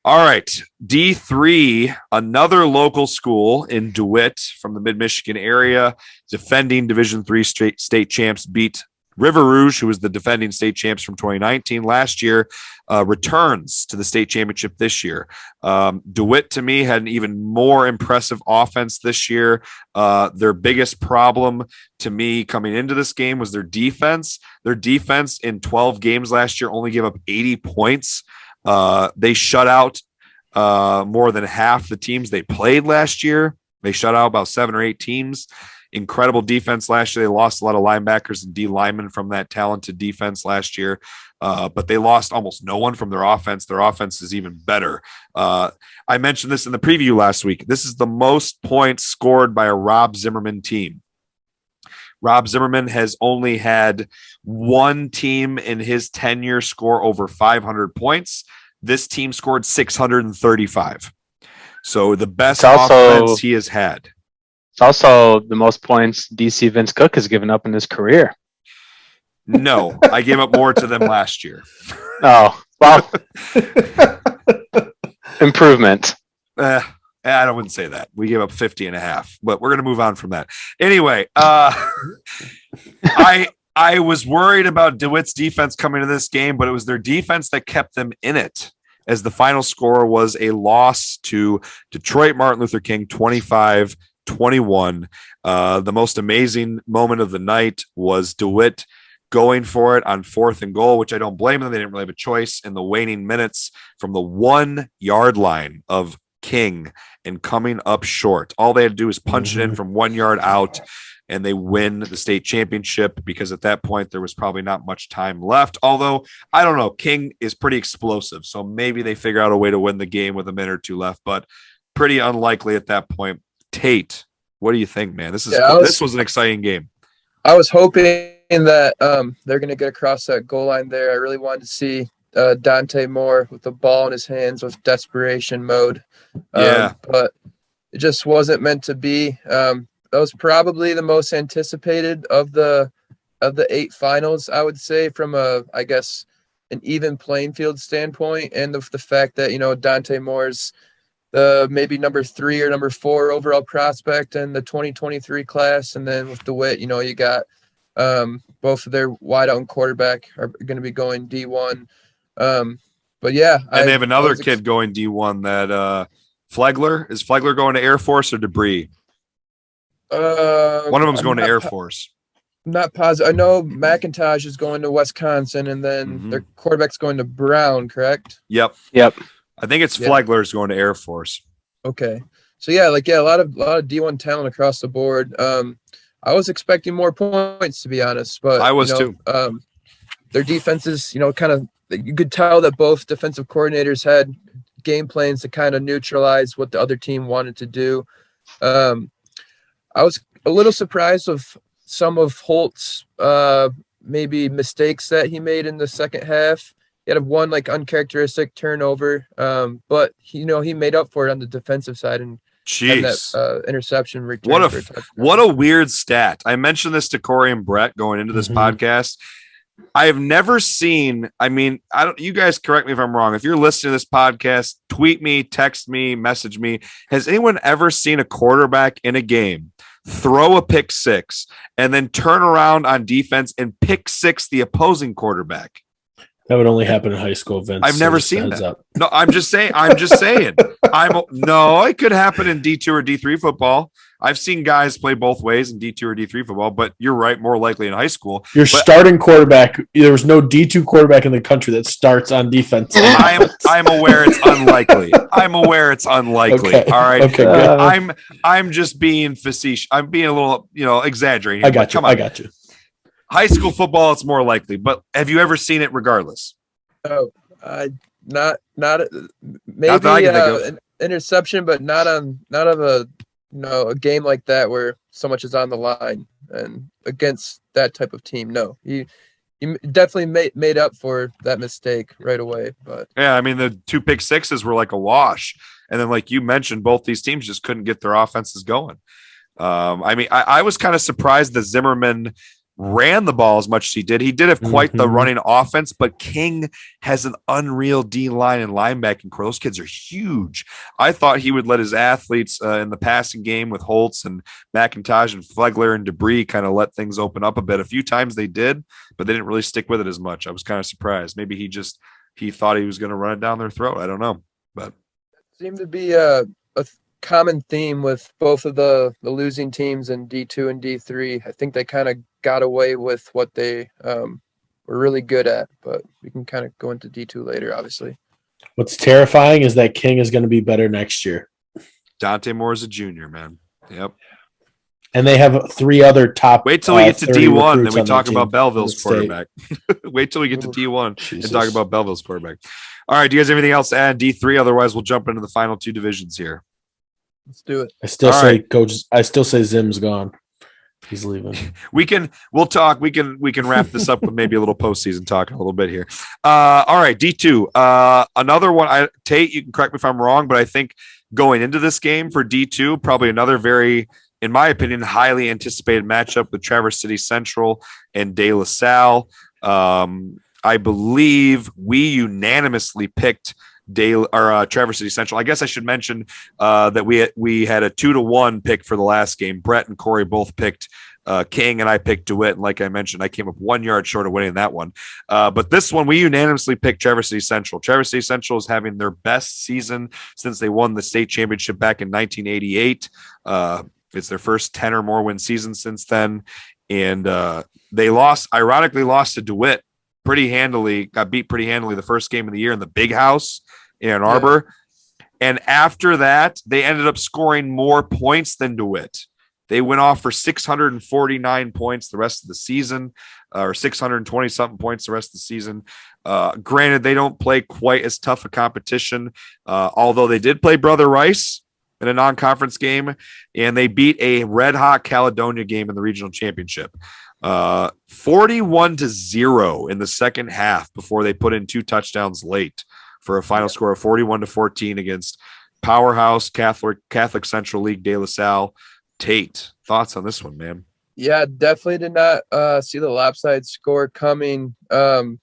All right, D3, another local school in DeWitt from the Mid-Michigan area, defending Division III state champs, beat River Rouge, who was the defending state champs from 2019 last year, returns to the state championship this year. DeWitt, to me, had an even more impressive offense this year. Their biggest problem to me coming into this game was their defense. Their defense in 12 games last year only gave up 80 points. They shut out more than half the teams they played last year. They shut out about 7 or 8 teams. Incredible defense last year. They lost a lot of linebackers and D linemen from that talented defense last year, but they lost almost no one from their offense. Their offense is even better. I mentioned this in the preview last week. This is the most points scored by a Rob Zimmerman team. Rob Zimmerman has only had one team in his tenure score over 500 points. This team scored 635. So the best offense he has had. It's also the most points DC Vince Cook has given up in his career. No, I gave up more to them last year. Oh, well, improvement. I wouldn't say that. We gave up 50 and a half, but we're going to move on from that. Anyway, I was worried about DeWitt's defense coming to this game, but it was their defense that kept them in it, as the final score was a loss to Detroit Martin Luther King, 25-21. The most amazing moment of the night was DeWitt going for it on 4th and goal, which I don't blame them. They didn't really have a choice in the waning minutes from the 1-yard line of King and coming up short. All they had to do was punch it in from 1 yard out, and they win the state championship, because at that point there was probably not much time left. Although, I don't know, King is pretty explosive, so maybe they figure out a way to win the game with a minute or 2 left, but pretty unlikely at that point. Tate, what do you think, man? This was an exciting game. I was hoping that they're going to get across that goal line there. I really wanted to see Dante Moore with the ball in his hands with desperation mode. But it just wasn't meant to be. That was probably the most anticipated of the 8 finals, I would say, from an even playing field standpoint, and the fact that, Dante Moore's the maybe number 3 or number 4 overall prospect in the 2023 class. And then with DeWitt, you got both of their wideout and quarterback are going to be going D1. But yeah. And they have another kid going D1 that Flegler. Is Flegler going to Air Force or Debris? One of them's going to Air Force. I'm not positive. I know McIntosh is going to Wisconsin, and then their quarterback's going to Brown, correct? Yep. I think it's Flegler's going to Air Force. Okay. So yeah, a lot of D1 talent across the board. I was expecting more points, to be honest, but I was too. Their defenses, kind of, you could tell that both defensive coordinators had game plans to kind of neutralize what the other team wanted to do. I was a little surprised with some of Holt's maybe mistakes that he made in the second half. He had one uncharacteristic turnover, but he made up for it on the defensive side and had that interception return. What a weird stat. I mentioned this to Kory and Brett going into this podcast. I have never seen, you guys correct me if I'm wrong. If you're listening to this podcast, tweet me, text me, message me. Has anyone ever seen a quarterback in a game throw a pick six and then turn around on defense and pick six the opposing quarterback? That would only happen in high school, Vince. I've never seen that. Up. No, I'm just saying. It could happen in D2 or D3 football. I've seen guys play both ways in D2 or D3 football, but you're right, more likely in high school. Starting quarterback, there was no D2 quarterback in the country that starts on defense. I'm aware it's unlikely. Okay. All right. Okay, I'm just being facetious. I'm being a little, exaggerating. I got you. High school football, it's more likely, but have you ever seen it regardless? Oh, not maybe an interception, but not of a game like that where so much is on the line and against that type of team. No, he definitely made up for that mistake right away. But yeah, the 2 pick sixes were like a wash, and then like you mentioned, both these teams just couldn't get their offenses going. I was kind of surprised that Zimmerman ran the ball as much as he did. He did have quite the running offense, but King has an unreal D line and linebacking core. Those kids are huge. I thought he would let his athletes in the passing game with Holtz and McIntosh and Flegler and Debris kind of let things open up a bit. A few times they did, but they didn't really stick with it as much. I was kind of surprised. Maybe he thought he was going to run it down their throat. I don't know, but it seemed to be a common theme with both of the losing teams in D2 and D3. I think they kind of got away with what they were really good at, but we can kind of go into D2 later, obviously. What's terrifying is that King is going to be better next year. Dante Moore is a junior, man. Yep. And they have 3 other top. Wait till we get to D1, then we talk about Belleville's quarterback. Wait till we get to D1 and talk about Belleville's quarterback. All right, do you guys have anything else to add D3? Otherwise, we'll jump into the final 2 divisions here. Let's do it. I still say Zim's gone. He's leaving. We'll talk. We can wrap this up with maybe a little postseason talk in a little bit here. All right, D2. Another one. Tate, you can correct me if I'm wrong, but I think going into this game for D2, probably another very, in my opinion, highly anticipated matchup with Traverse City Central and De La Salle. I believe we unanimously picked Traverse City Central. I guess I should mention that we had a 2-1 pick for the last game. Brett and Kory both picked King, and I picked DeWitt. And like I mentioned, I came up 1 yard short of winning that one. But this one, we unanimously picked Traverse City Central. Traverse City Central is having their best season since they won the state championship back in 1988. It's their first 10 or more win season since then. And they ironically lost to DeWitt pretty handily, got beat pretty handily the first game of the year in the Big House in Ann Arbor. And after that, they ended up scoring more points than DeWitt. They went off for 649 points the rest of the season, or 620-something points the rest of the season. Granted, they don't play quite as tough a competition, although they did play Brother Rice in a non-conference game, and they beat a red-hot Caledonia game in the regional championship. 41-0 in the second half before they put in 2 touchdowns late for a final score of 41-14 against powerhouse Catholic Central League De La Salle. Tate, thoughts on this one, man? Yeah, definitely did not see the lopsided score coming. De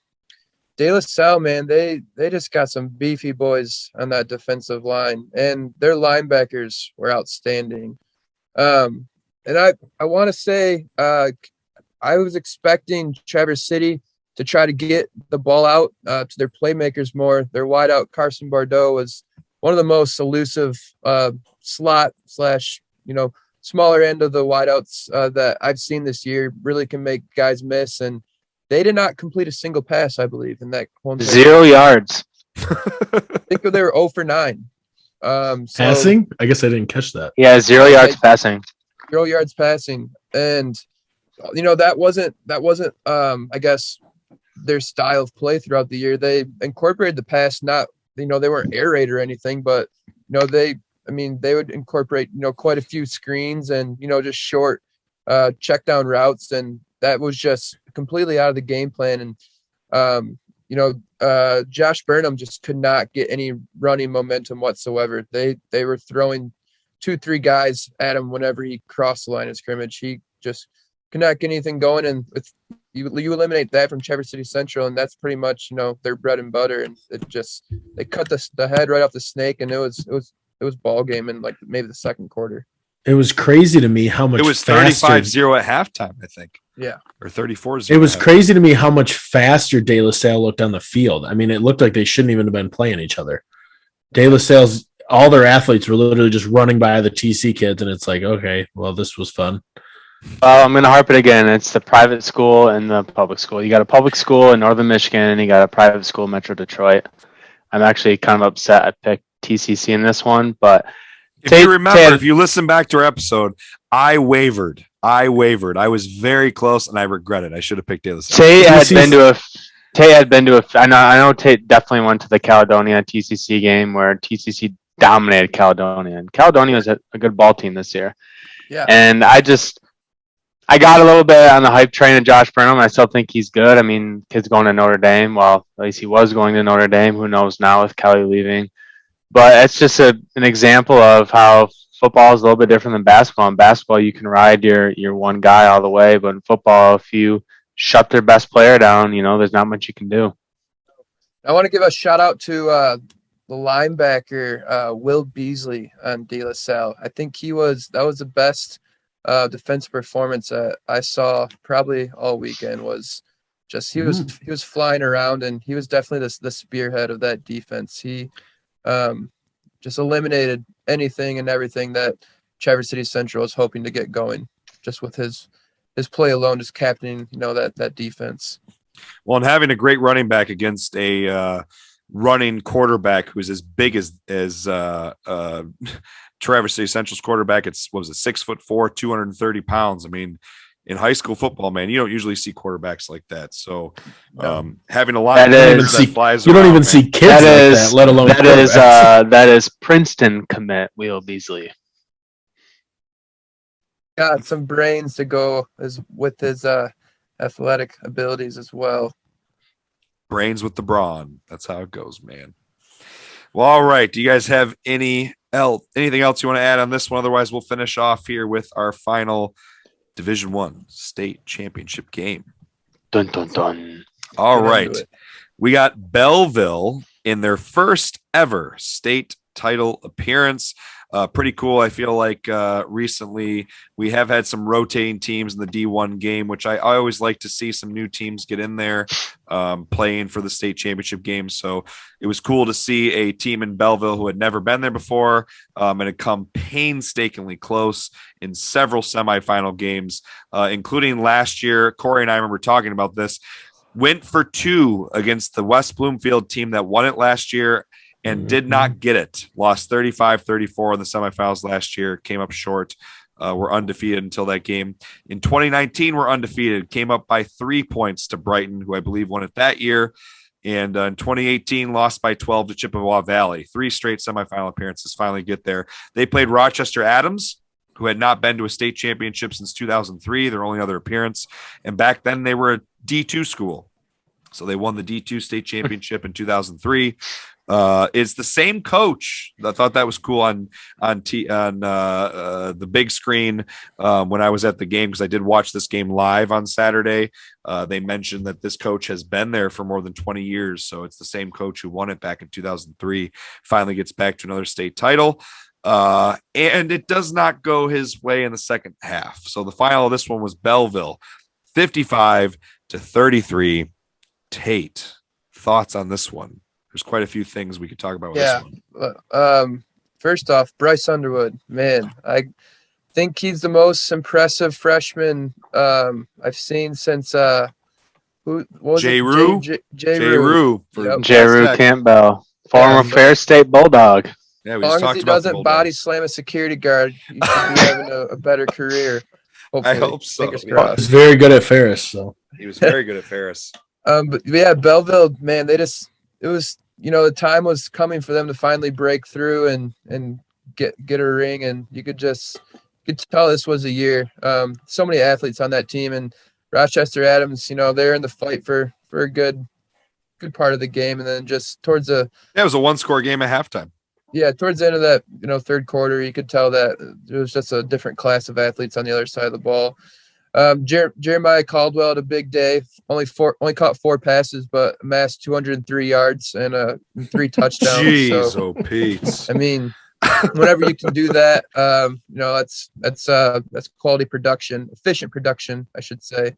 La Salle, man, they just got some beefy boys on that defensive line, and their linebackers were outstanding. And I want to say I was expecting Traverse City to try to get the ball out to their playmakers more. Their wideout, Carson Bordeaux, was one of the most elusive slot / smaller end of the wideouts that I've seen this year. Really can make guys miss, and they did not complete a single pass, I believe, in that one. 0 yards. I think they were 0 for 9. Passing? I guess I didn't catch that. Yeah, 0 yards passing. 0 yards passing, and that wasn't I guess their style of play throughout the year. They incorporated the pass, not they weren't air raid or anything, but they would incorporate quite a few screens and just short check down routes, and that was just completely out of the game plan. And Josh Burnham just could not get any running momentum whatsoever. They were throwing 2-3 guys at him whenever he crossed the line of scrimmage. He just could not get anything going, and you eliminate that from Traverse City Central, and that's pretty much their bread and butter. And they cut the head right off the snake, and it was ball game in like maybe the second quarter. It was crazy to me how much it was faster 35-0 at halftime, I think. Yeah. Or 34-0. It was crazy to me how much faster De La Salle looked on the field. I mean, it looked like they shouldn't even have been playing each other. De La Salle's, all their athletes were literally just running by the TC kids, and it's like, okay, well, this was fun. I'm going to harp it again. It's the private school and the public school. You got a public school in Northern Michigan, and you got a private school in Metro Detroit. I'm actually kind of upset I picked TCC in this one, but if you remember, if you listen back to our episode, I wavered. I was very close, and I regret it. I should have picked De La Salle. Tate had been to a. I know Tate definitely went to the Caledonia TCC game where TCC dominated Caledonia, and Caledonia was a good ball team this year. Yeah, and I got a little bit on the hype train of Josh Burnham. I still think he's good. I mean, kid's going to Notre Dame. Well, at least he was going to Notre Dame. Who knows now with Kelly leaving? But it's just an example of how football is a little bit different than basketball. In basketball, you can ride your one guy all the way, but in football, if you shut their best player down, there's not much you can do. I want to give a shout out to the linebacker Will Beasley on De La Salle. I think that was the best defensive performance I saw probably all weekend. Was just he was flying around, and he was definitely the spearhead of that defense. He just eliminated anything and everything that Traverse City Central was hoping to get going, just with his play alone, just captaining that defense. Well, and having a great running back against a running quarterback who's as big as Traverse City Central's quarterback, it's 6'4", 230 pounds. I mean, in high school football, man, you don't usually see quarterbacks like that. So having a lot that flies around, you don't even see kids like that, let alone that is Princeton commit Will Beasley. Got some brains to go with his athletic abilities as well. Brains with the brawn. That's how it goes, man. Well, all right. Do you guys have anything else you want to add on this one? Otherwise, we'll finish off here with our final Division I state championship game. Dun, dun, dun. All right. We got Belleville in their first ever state title appearance. Pretty cool. I feel like recently we have had some rotating teams in the D1 game, which I always like to see some new teams get in there playing for the state championship game. So it was cool to see a team in Belleville who had never been there before and had come painstakingly close in several semifinal games, including last year. Kory and I remember talking about this. Went for 2 against the West Bloomfield team that won it last year and did not get it. Lost 35-34 in the semifinals last year. Came up short. Were undefeated until that game. In 2019, we're undefeated. Came up by 3 points to Brighton, who I believe won it that year. And in 2018, lost by 12 to Chippewa Valley. 3 straight semifinal appearances finally get there. They played Rochester Adams, who had not been to a state championship since 2003, their only other appearance. And back then they were a D2 school. So they won the D2 state championship in 2003. It's the same coach. I thought that was cool on the big screen when I was at the game, because I did watch this game live on Saturday. They mentioned that this coach has been there for more than 20 years. So it's the same coach who won it back in 2003, finally gets back to another state title. And it does not go his way in the second half. So the final of this one was Belleville, 55-33. Tate, thoughts on this one? There's quite a few things we could talk about with this one. First off, Bryce Underwood, man, I think he's the most impressive freshman I've seen since J. Rue Campbell, former Ferris State Bulldog. Yeah, As we just long as talked he about the doesn't body Bulldogs. slam a security guard, you should be having a better career. Hopefully. I hope so. Fingers Yeah. He's crossed. very good at Ferris, so He was very good at Ferris. But yeah, Belleville, man, it was, the time was coming for them to finally break through and get a ring, and you could tell this was a year. So many athletes on that team, and Rochester Adams, they're in the fight for a good part of the game, and then just towards the Yeah, it was a 1-score game at halftime. yeah, towards the end of that, third quarter, you could tell that there was just a different class of athletes on the other side of the ball. Jeremiah Caldwell had a big day. Only caught 4 passes, but amassed 203 yards and 3 touchdowns. Jeez, So, Pete. I mean, whenever you can do that, that's quality production, efficient production, I should say.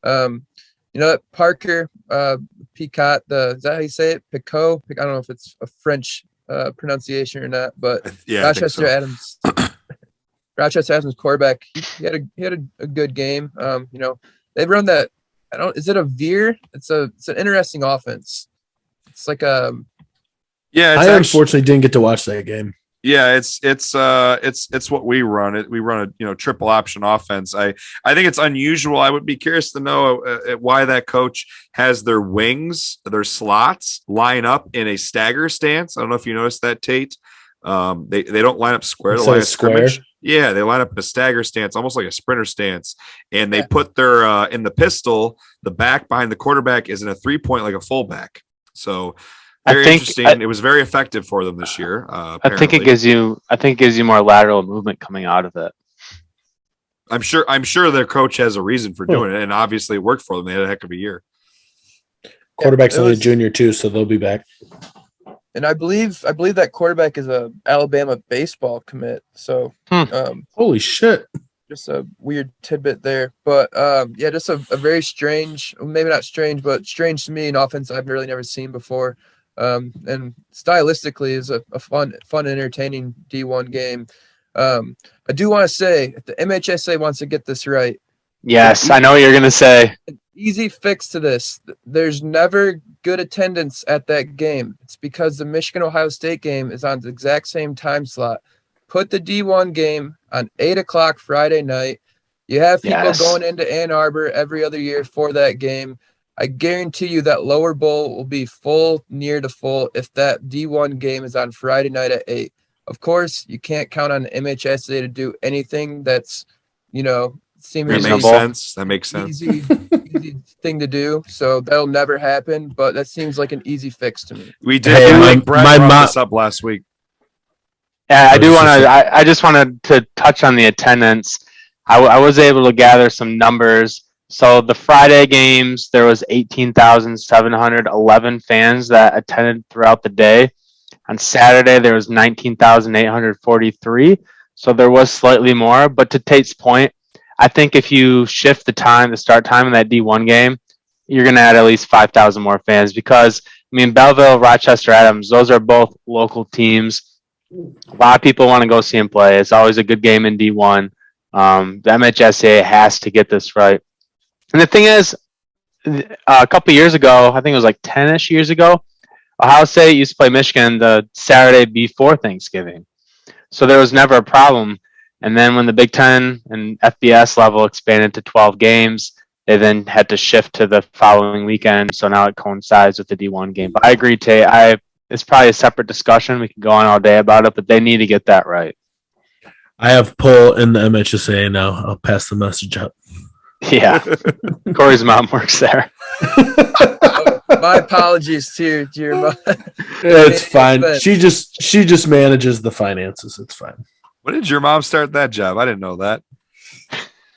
That Parker Picot, is that how you say it? Picot? I don't know if it's a French pronunciation or not, but Yeah, Rochester I think so. Adams. Rochester Adams quarterback. He had a good game. They run that. Is it a veer? It's an interesting offense. It's like Yeah, I unfortunately didn't get to watch that game. Yeah, it's what we run. We run a triple option offense. I think it's unusual. I would be curious to know why that coach has their wings, their slots line up in a stagger stance. I don't know if you noticed that, Tate. They don't line up square. They line up scrimmage. Yeah, they line up in a stagger stance, almost like a sprinter stance, and they put their in the pistol. The back behind the quarterback is in a 3-point like a fullback. So. Very interesting. It was very effective for them this year. I think it gives you more lateral movement coming out of it. I'm sure their coach has a reason for doing it, and obviously it worked for them. They had a heck of a year. Quarterback's only a junior too, so they'll be back. And I believe that quarterback is a Alabama baseball commit. So Holy shit. Just a weird tidbit there. But just a very strange, maybe not strange, but strange to me, an offense I've really never seen before. And stylistically is a fun, entertaining D1 game. I do want to say, if the MHSAA wants to get this right. Yes, I know what you're going to say. An easy fix to this. There's never good attendance at that game. It's because the Michigan-Ohio State game is on the exact same time slot. Put the D1 game on 8 o'clock Friday night. You have people going into Ann Arbor every other year for that game. I guarantee you that lower bowl will be full, near to full, if that D1 game is on Friday night at 8. Of course, you can't count on MHSAA to do anything that's, seemingly reasonable. That makes sense. Easy thing to do. So that'll never happen, but that seems like an easy fix to me. We did. Brett brought this up last week. Yeah, I just wanted to touch on the attendance. I was able to gather some numbers. So the Friday games, there was 18,711 fans that attended throughout the day. On Saturday, there was 19,843. So there was slightly more. But to Tate's point, I think if you shift the start time in that D1 game, you're going to add at least 5,000 more fans because, Belleville, Rochester, Adams, those are both local teams. A lot of people want to go see them play. It's always a good game in D1. The MHSAA has to get this right. And the thing is, a couple of years ago, I think it was like 10-ish years ago, Ohio State used to play Michigan the Saturday before Thanksgiving. So there was never a problem. And then when the Big Ten and FBS level expanded to 12 games, they then had to shift to the following weekend. So now it coincides with the D1 game. But I agree, Tate. It's probably a separate discussion. We can go on all day about it, but they need to get that right. I have pull in the MHSAA now. I'll pass the message up. Yeah. Kory's mom works there. My apologies to your mom. It's fine. She just manages the finances. It's fine. When did your mom start that job? I didn't know that.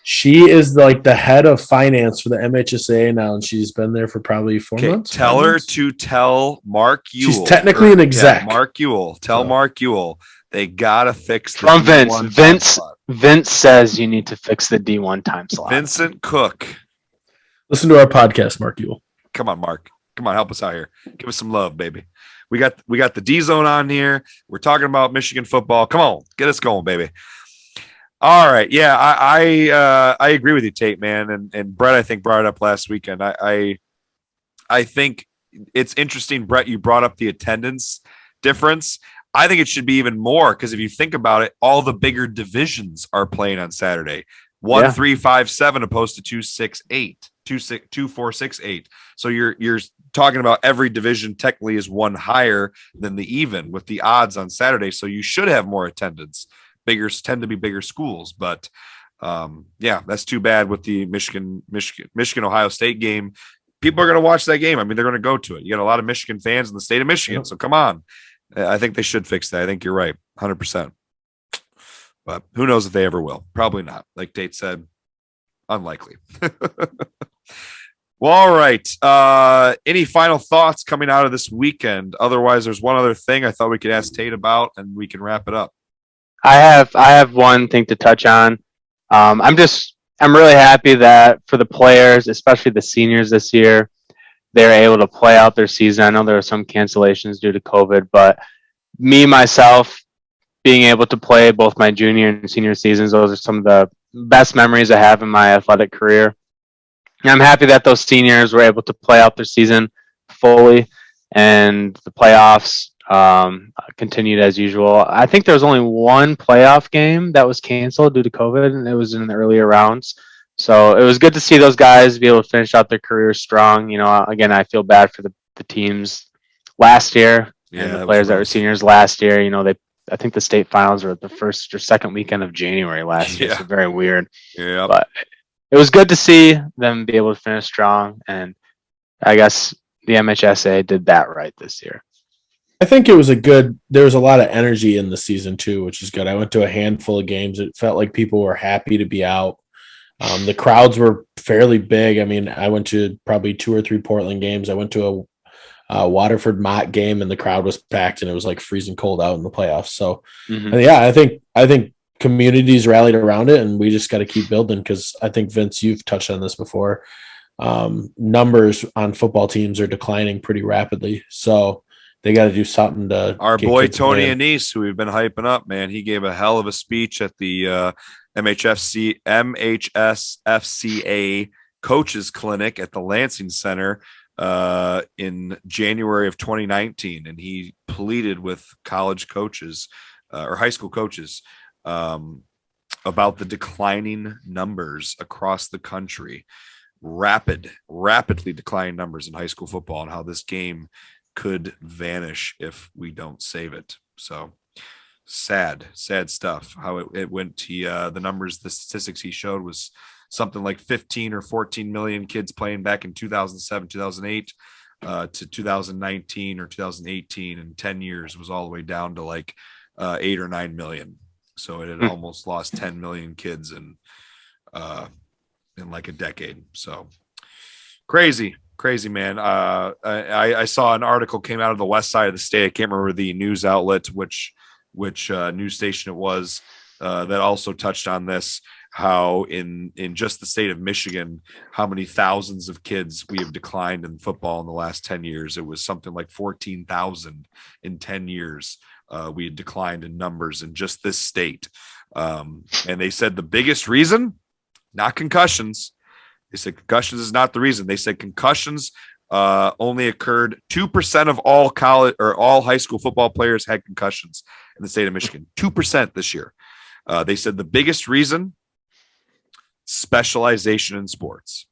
She is like the head of finance for the MHSAA now, and she's been there for probably 4 months. Tell her to tell Mark Ewell. She's technically an exec. Yeah, Mark Ewell. Tell Mark Ewell they gotta fix the from D1 Vince. Vince says you need to fix the D1 time slot. Vincent Cook. Listen to our podcast, Mark Ewell. Come on, Mark. Come on, help us out here. Give us some love, baby. We got the D zone on here. We're talking about Michigan football. Come on, get us going, baby. All right, yeah, I agree with you, Tate, man, and Brett I think brought it up last weekend. I think it's interesting, Brett. You brought up the attendance difference. I think it should be even more, because if you think about it, all the bigger divisions are playing on Saturday. 1, 3, 5, 7 opposed to 2, 6, 8, 2, 4, 6, 8. So you're talking about every division technically is one higher than the even with the odds on Saturday. So you should have more attendance. Bigger tend to be bigger schools, but that's too bad with the Michigan Ohio State game. People are going to watch that game. I mean, they're going to go to it. You got a lot of Michigan fans in the state of Michigan, so come on. I think they should fix that. I think you're right, 100%. But who knows if they ever will? Probably not. Like Tate said, unlikely. Well, all right. Any final thoughts coming out of this weekend? Otherwise, there's one other thing I thought we could ask Tate about, and we can wrap it up. I have one thing to touch on. I'm really happy that for the players, especially the seniors this year, they're able to play out their season. I know there were some cancellations due to COVID, but myself, being able to play both my junior and senior seasons, those are some of the best memories I have in my athletic career. And I'm happy that those seniors were able to play out their season fully, and the playoffs continued as usual. I think there was only one playoff game that was canceled due to COVID, and it was in the earlier rounds. So it was good to see those guys be able to finish out their careers strong. You know, again, I feel bad for the teams last year and the players that were seniors last year. You know, I think the state finals were the first or second weekend of January last year. So very weird. Yeah. But it was good to see them be able to finish strong. And I guess the MHSAA did that right this year. I think there was a lot of energy in the season too, which is good. I went to a handful of games. It felt like people were happy to be out. The crowds were fairly big. I mean, I went to probably 2 or 3 Portland games. I went to a Waterford Mott game, and the crowd was packed, and it was like freezing cold out in the playoffs. So, I think communities rallied around it, and we just got to keep building, because I think, Vince, you've touched on this before. Numbers on football teams are declining pretty rapidly, so they got to do something to. Our boy Tony Anise, who we've been hyping up, man, he gave a hell of a speech at the MHSAA Coaches Clinic at the Lansing Center in January of 2019, and he pleaded with college coaches or high school coaches about the declining numbers across the country, rapidly declining numbers in high school football, and how this game could vanish if we don't save it. So sad stuff. How it went. The numbers, the statistics he showed was something like 15 or 14 million kids playing back in 2007, 2008 to 2019 or 2018. In 10 years, it was all the way down to like 8 or 9 million. So it had almost lost 10 million kids in like a decade. So crazy, man. I saw an article came out of the west side of the state. I can't remember the news outlet, which news station it was, that also touched on this, how in just the state of Michigan, how many thousands of kids we have declined in football in the last 10 years. It was something like 14,000 in 10 years. We had declined in numbers in just this state. And they said the biggest reason, not concussions. They said concussions is not the reason. They said concussions only occurred 2% of all college or all high school football players had concussions in the state of Michigan. 2% this year. They said the biggest reason, specialization in sports.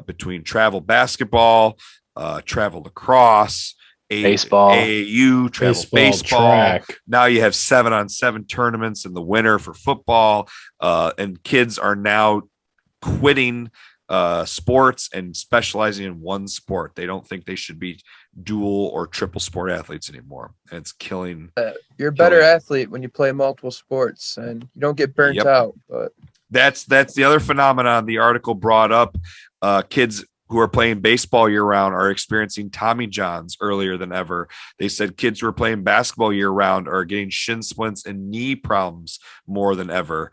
Between travel basketball, travel lacrosse, baseball, AAU, travel baseball. Track. Now you have 7-on-7 tournaments in the winter for football, and kids are now quitting sports and specializing in one sport. They don't think they should be dual or triple sport athletes anymore, and it's killing. You're a better athlete when you play multiple sports, and you don't get burnt out. But that's the other phenomenon the article brought up. Kids who are playing baseball year round are experiencing Tommy Johns earlier than ever. They said kids who are playing basketball year round are getting shin splints and knee problems more than ever.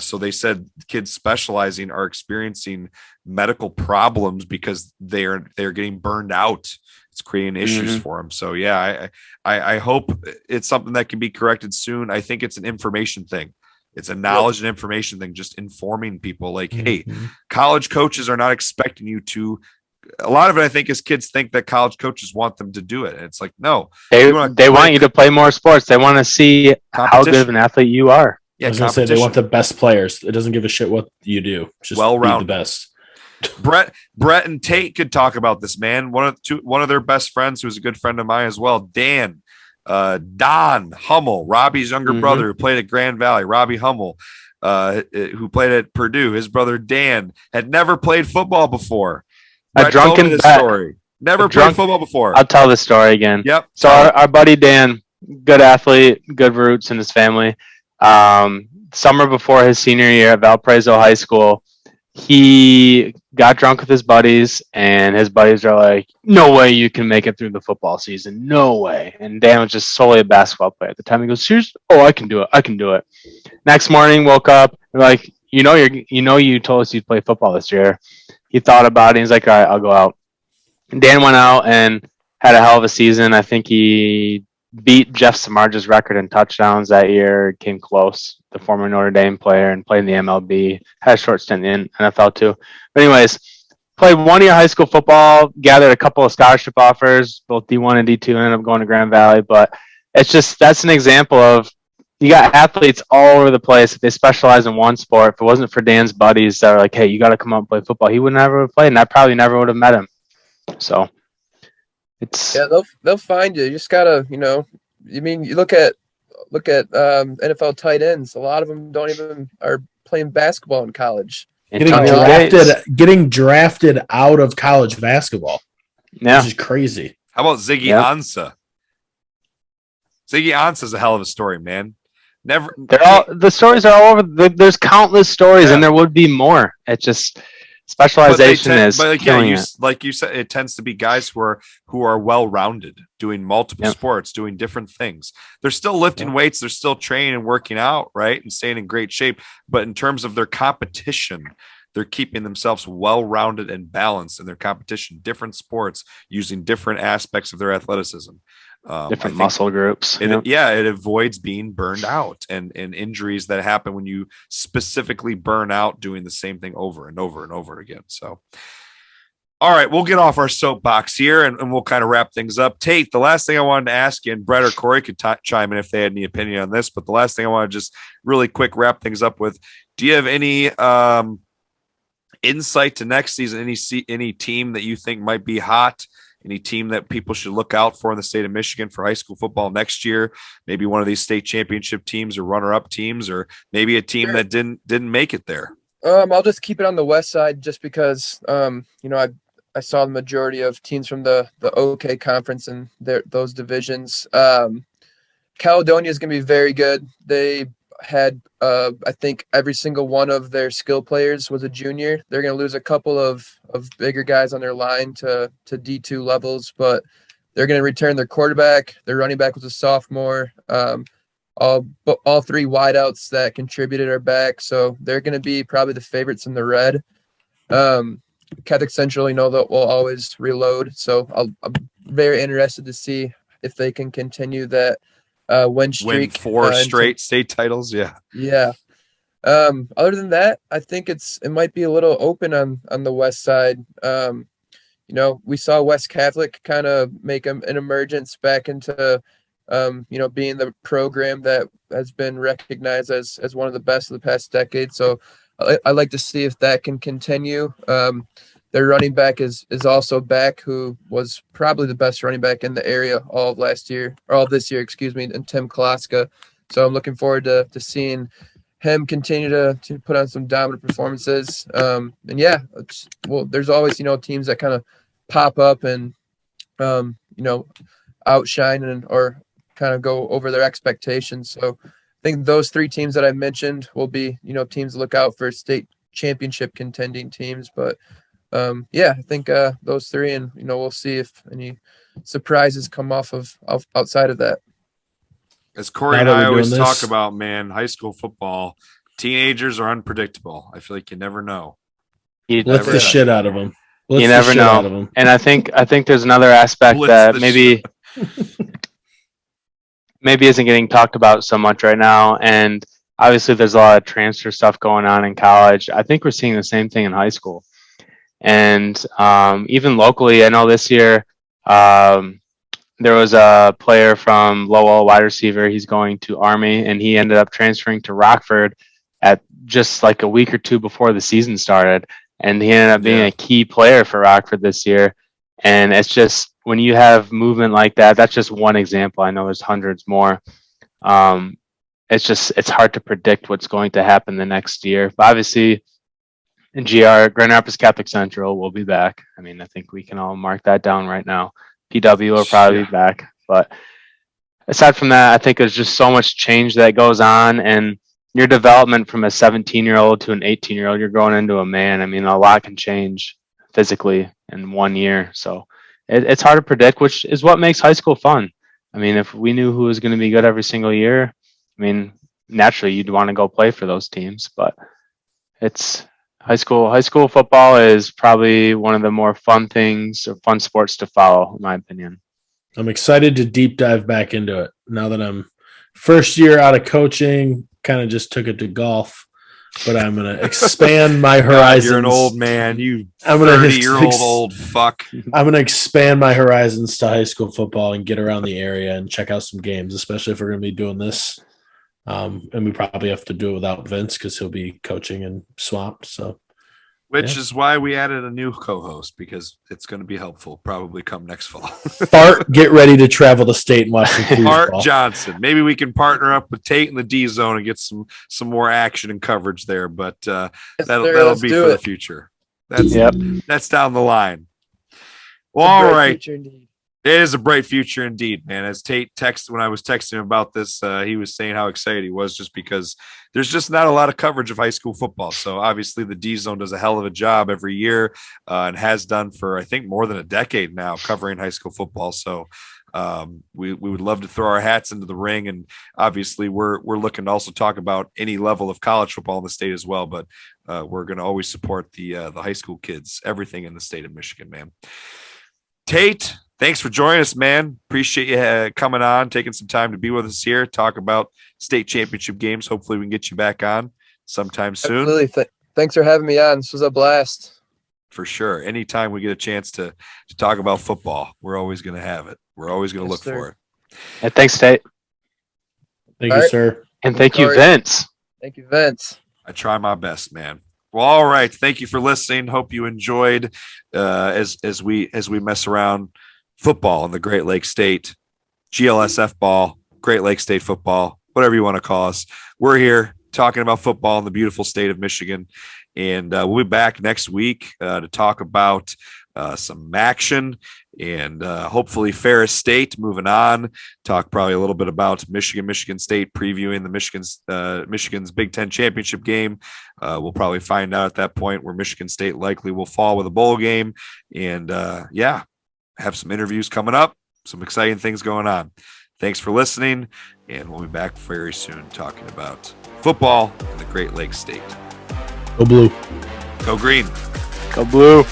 So they said kids specializing are experiencing medical problems because they're getting burned out. It's creating issues for them. So yeah, I hope it's something that can be corrected soon. I think it's an information thing. It's a knowledge and information thing, just informing people like, hey, college coaches are not expecting you to a lot of it, I think, is kids think that college coaches want them to do it. And it's like, no, they want you to play more sports. They want to see how good of an athlete you are. Yeah, I was going to say they want the best players. It doesn't give a shit what you do. Just be the best. Brett and Tate could talk about this, man. One of their best friends, who's a good friend of mine as well, Don Hummel, Robbie's younger brother, who played at Grand Valley. Robbie Hummel, who played at Purdue. His brother Dan had never played football before. A drunken story. Never played football before. I'll tell the story again. Yep. So our buddy Dan, good athlete, good roots in his family. Summer before his senior year at Valparaiso High School, he got drunk with his buddies, and his buddies are like, "No way you can make it through the football season. No way." And Dan was just solely a basketball player at the time. He goes, "Seriously? Oh, I can do it. I can do it." Next morning, woke up, like, you told us you'd play football this year. He thought about it. He's like, "All right, I'll go out." And Dan went out and had a hell of a season. I think he beat Jeff Samardz's record in touchdowns that year. Came close. The former Notre Dame player, and played in the MLB. Had a short stint in NFL too. But anyways, played 1 year high school football. Gathered a couple of scholarship offers, both D1 and D2. Ended up going to Grand Valley. But that's an example of, you got athletes all over the place. If they specialize in one sport, if it wasn't for Dan's buddies that are like, "Hey, you got to come out and play football," he would never have played, and I probably never would have met him. So they'll find you. You just gotta, you look at NFL tight ends. A lot of them are playing basketball in college. Getting drafted out of college basketball. Yeah, which is crazy. How about Ziggy Ansah? Ziggy Ansah is a hell of a story, man. The stories are all over. There's countless stories, and there would be more. It's just specialization killing it. Like you said, it tends to be guys who are well-rounded, doing multiple sports, doing different things. They're still lifting weights, they're still training and working out, right, and staying in great shape. But in terms of their competition, they're keeping themselves well-rounded and balanced in their competition. Different sports using different aspects of their athleticism. Different muscle groups. It avoids being burned out and injuries that happen when you specifically burn out doing the same thing over and over and over again. So, all right, we'll get off our soapbox here and we'll kind of wrap things up. Tate, the last thing I wanted to ask you, and Brett or Kory could chime in if they had any opinion on this, but the last thing I want to just really quick wrap things up with, do you have any insight to next season, any team that you think might be hot? Any team that people should look out for in the state of Michigan for high school football next year? Maybe one of these state championship teams or runner-up teams, or maybe a team that didn't make it there. I'll just keep it on the west side, just because I saw the majority of teams from the OK conference and those divisions. Caledonia is going to be very good. They had I think every single one of their skill players was a junior. They're going to lose a couple of bigger guys on their line to D2 levels, but they're going to return their quarterback. Their running back was a sophomore. All three wideouts that contributed are back, so they're going to be probably the favorites in the red. Catholic Central, that will always reload, so I'm very interested to see if they can continue that win streak. Win 4 straight state titles. Yeah. Other than that, I think it might be a little open on the west side. We saw West Catholic kind of make an emergence back into being the program that has been recognized as one of the best of the past decade. So I like to see if that can continue. Their running back is also back, who was probably the best running back in the area all this year, and Tim Kolaska. So I'm looking forward to seeing him continue to put on some dominant performances. There's always, teams that kind of pop up and, outshine or kind of go over their expectations. So I think those three teams that I mentioned will be, teams to look out for, state championship contending teams. But I think those three, and we'll see if any surprises come off of outside of that. As Kory and I always talk about, man, high school football, teenagers are unpredictable. I feel like you never know. Lift the shit out of them. You never know. And I think there's another aspect that maybe isn't getting talked about so much right now. And obviously there's a lot of transfer stuff going on in college. I think we're seeing the same thing in high school. And even locally, I know this year there was a player from Lowell, wide receiver. He's going to Army, and he ended up transferring to Rockford at just like a week or two before the season started. And he ended up being a key player for Rockford this year. And it's just when you have movement like that, that's just one example. I know there's hundreds more. It's hard to predict what's going to happen the next year. But obviously, in GR, Grand Rapids Catholic Central will be back. I mean, I think we can all mark that down right now. PW will probably be back. But aside from that, I think there's just so much change that goes on. And your development from a 17-year-old to an 18-year-old, you're growing into a man. I mean, a lot can change physically in 1 year. So it's hard to predict, which is what makes high school fun. I mean, if we knew who was going to be good every single year, I mean, naturally you'd want to go play for those teams. But it's high school football is probably one of the more fun things or fun sports to follow, in my opinion. I'm excited to deep dive back into it now that I'm first year out of coaching, kind of just took it to golf, but I'm going to expand my horizons. You're an old man. You 30-year-old old fuck. I'm going to expand my horizons to high school football and get around the area and check out some games, especially if we're going to be doing this. And we probably have to do it without Vince because he'll be coaching and swamped. So, which is why we added a new co-host, because it's going to be helpful. Probably come next fall. Bart, get ready to travel the state and watch the Bart Johnson. Maybe we can partner up with Tate in the D zone and get some more action and coverage there. But that'll be for the future. That's down the line. Well, all right. It is a bright future indeed, man. As Tate texted, when I was texting him about this, he was saying how excited he was just because there's just not a lot of coverage of high school football. So obviously the D Zone does a hell of a job every year and has done for, I think, more than a decade now covering high school football. So we would love to throw our hats into the ring. And obviously we're looking to also talk about any level of college football in the state as well. But we're going to always support the high school kids, everything in the state of Michigan, man. Tate, thanks for joining us, man. Appreciate you coming on, taking some time to be with us here, talk about state championship games. Hopefully we can get you back on sometime soon. Absolutely. Thanks for having me on. This was a blast. For sure. Anytime we get a chance to talk about football, we're always going to have it. We're always going to look for it. And thanks, Tate. Thank you, sir. And thank you, Vince. Thank you, Vince. I try my best, man. Well, all right. Thank you for listening. Hope you enjoyed as we mess around football in the Great Lakes State, GLSF ball, Great Lakes State football, whatever you want to call us. We're here talking about football in the beautiful state of Michigan. And we'll be back next week to talk about some MACtion and hopefully Ferris State moving on. Talk probably a little bit about Michigan State, previewing the Michigan's Big Ten championship game. We'll probably find out at that point where Michigan State likely will fall with a bowl game. And have some interviews coming up, some exciting things going on. Thanks for listening, and we'll be back very soon talking about football in the Great Lakes State. Go Blue. Go Green. Go Blue.